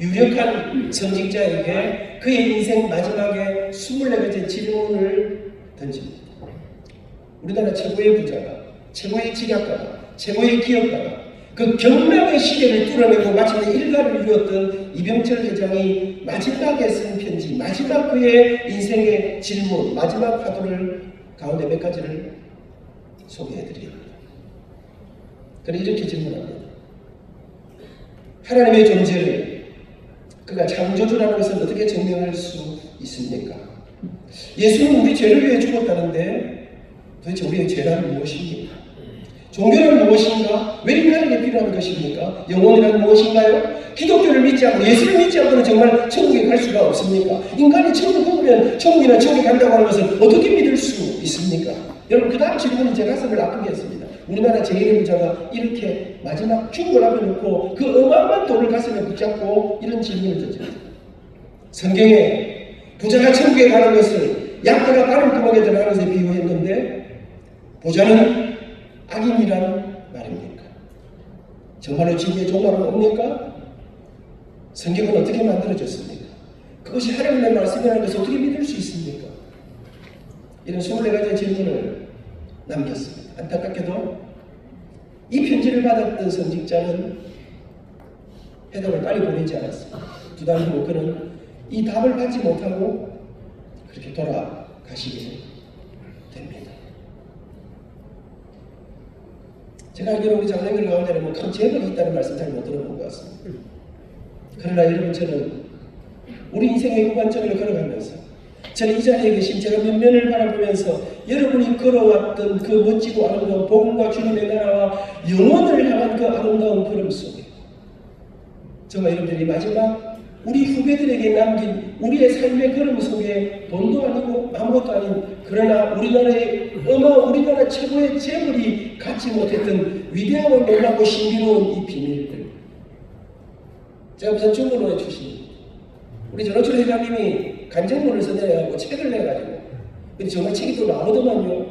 유력한 성직자에게 그의 인생 마지막에 24가지 질문을 던집니다. 우리나라 최고의 부자가, 최고의 지략가가, 최고의 기업가가 그 경락의 시대를 뚫어내고 마침내 일가를 이루었던 이병철 회장이 마지막에 쓴 편지, 마지막 그의 인생의 질문, 마지막 화두를 가운데 몇 가지를 소개해드립니다. 그는 이렇게 질문합니다. 하나님의 존재를 그가 창조주라는 것을 어떻게 증명할 수 있습니까? 예수는 우리 죄를 위해 죽었다는데 도대체 우리의 죄란 무엇입니까? 종교란 무엇인가? 왜 인간에게 필요한 것입니까? 영혼이란 무엇인가요? 기독교를 믿지 않고 예수를 믿지 않고는 정말 천국에 갈 수가 없습니까? 인간이 천국 가면 천국이나 천국에 간다고 하는 것을 어떻게 믿을 수 있습니까? 여러분 그 다음 질문이 제 가슴을 아프게 했습니다. 우리나라 제1의 부자가 이렇게 마지막 죽음을 앞에 놓고 그 어마어마한 돈을 가슴에 붙잡고 이런 질문을 던집니다. 성경에 부자가 천국에 가는 것을 양떼가 바람구멍에 들어가는 것에 비유했는데 부자는 악인이라는 말입니까? 정말로 진리의 종말은 옵니까? 성경은 어떻게 만들어졌습니까? 그것이 하나님의 말씀이라는 것을 어떻게 믿을 수 있습니까? 이런 24가지 질문을 남겼습니다. 안타깝게도 이 편지를 받았던 성직자는 해답을 빨리 보내지 않았습니다. 2달 후 그는 이 답을 받지 못하고 그렇게 돌아가시게 됩니다. 제가 알기로 우리 장로님들 가운데는 큰 재벌이 있다는 말씀 잘 못 들어본 것 같습니다. 그러나 여러분 저는 우리 인생의 후반전을 걸어가면서 저는 이 자리에 계신 제가 몇 면을 바라보면서 여러분이 걸어왔던 그 멋지고 아름다운 복음과 주님의 나라와 영혼을 향한 그 아름다운 걸음 속에 정말 여러분들이 마지막 우리 후배들에게 남긴 우리의 삶의 걸음 속에 돈도 아니고 아무것도 아닌 그러나 우리나라 최고의 재물이 갖지 못했던 위대하고 놀랍고 신비로운 이 비밀들. 제가 무슨 중국어의 출신입니다. 우리 전호철 회장님이 간증문을 써내려가고 책을 내가지고 근데 정말 책이 또 나오더만요.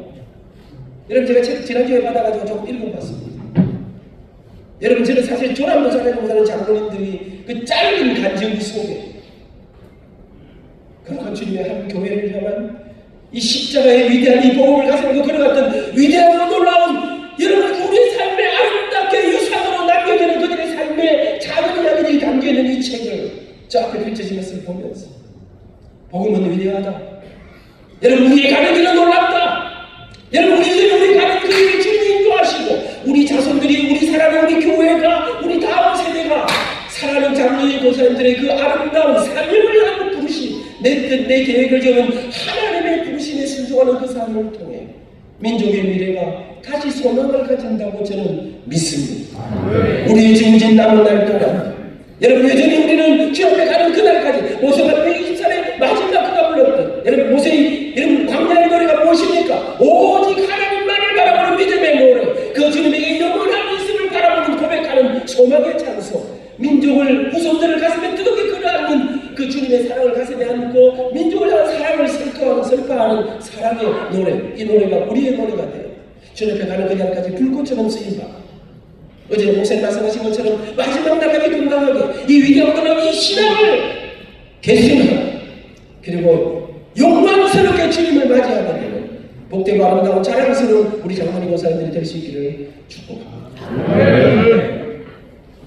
여러분 제가 책 지난주에 받아가지고 조금 읽어봤습니다. 여러분 저는 사실 조남도 잘해보고 사는 장로님들이 그 짧은 간증 속에 그런 주님의 한 교회를 향한 이 십자가의 위대한 이 복음을 가슴으로 걸어갔던 위대하고 놀라운 여러분 우리의 삶에 아름답게 유산으로 남겨지는 그들의 삶의 작은 이야기들이 담겨있는 이 책을 저 앞에 펼쳐진 것을 보면서 복음은 위대하다. 여러분 우리의 가는 길은 놀랍다. 여러분 우리 가는 그 길을 주님이 인도하시고 우리 자손들이 우리 사랑하는 우리 교회가 우리 다음 세대가 사랑하는 장로의 교사님들의 그 아름다운 사명을 하고 부르신 내 뜻 내 계획을 적은 하나님의 부르심에 순종하는 그 삶을 통해 민족의 미래가 다시 소망을 가진다고 저는 믿습니다. 우리의 증진 남은 날 동안 여러분 여전히 우리는 주 앞에 가는 그날까지 모세가 120살에 마지막 그가 불렀던 여러분 모세의 여러분 광야의 노래가 무엇입니까? 오직 하나님만을 바라보는 믿음의 노래 그 주님에게 영원한 있음을 바라보는 고백하는 소망의 장소 민족을 후손들을 가슴에 뜨겁게 끌어안는 그 주님의 사랑을 가슴에 안고 민족을 향한 사랑을 슬퍼하는 사랑의 노래 이 노래가 우리의 노래가 돼요. 주님 앞에 가는 그날까지 불꽃처럼 쓰임받 어제 목사님 말씀하신 것처럼 마지막 날까지 건강하게 이 위대한 건강 이 신앙을 계승하고 그리고 영광스럽게 주님을 맞이하게 되는 복되고 아름다운 자랑스러운 우리 장로님 권사님들이 될 수 있기를 축복합니다.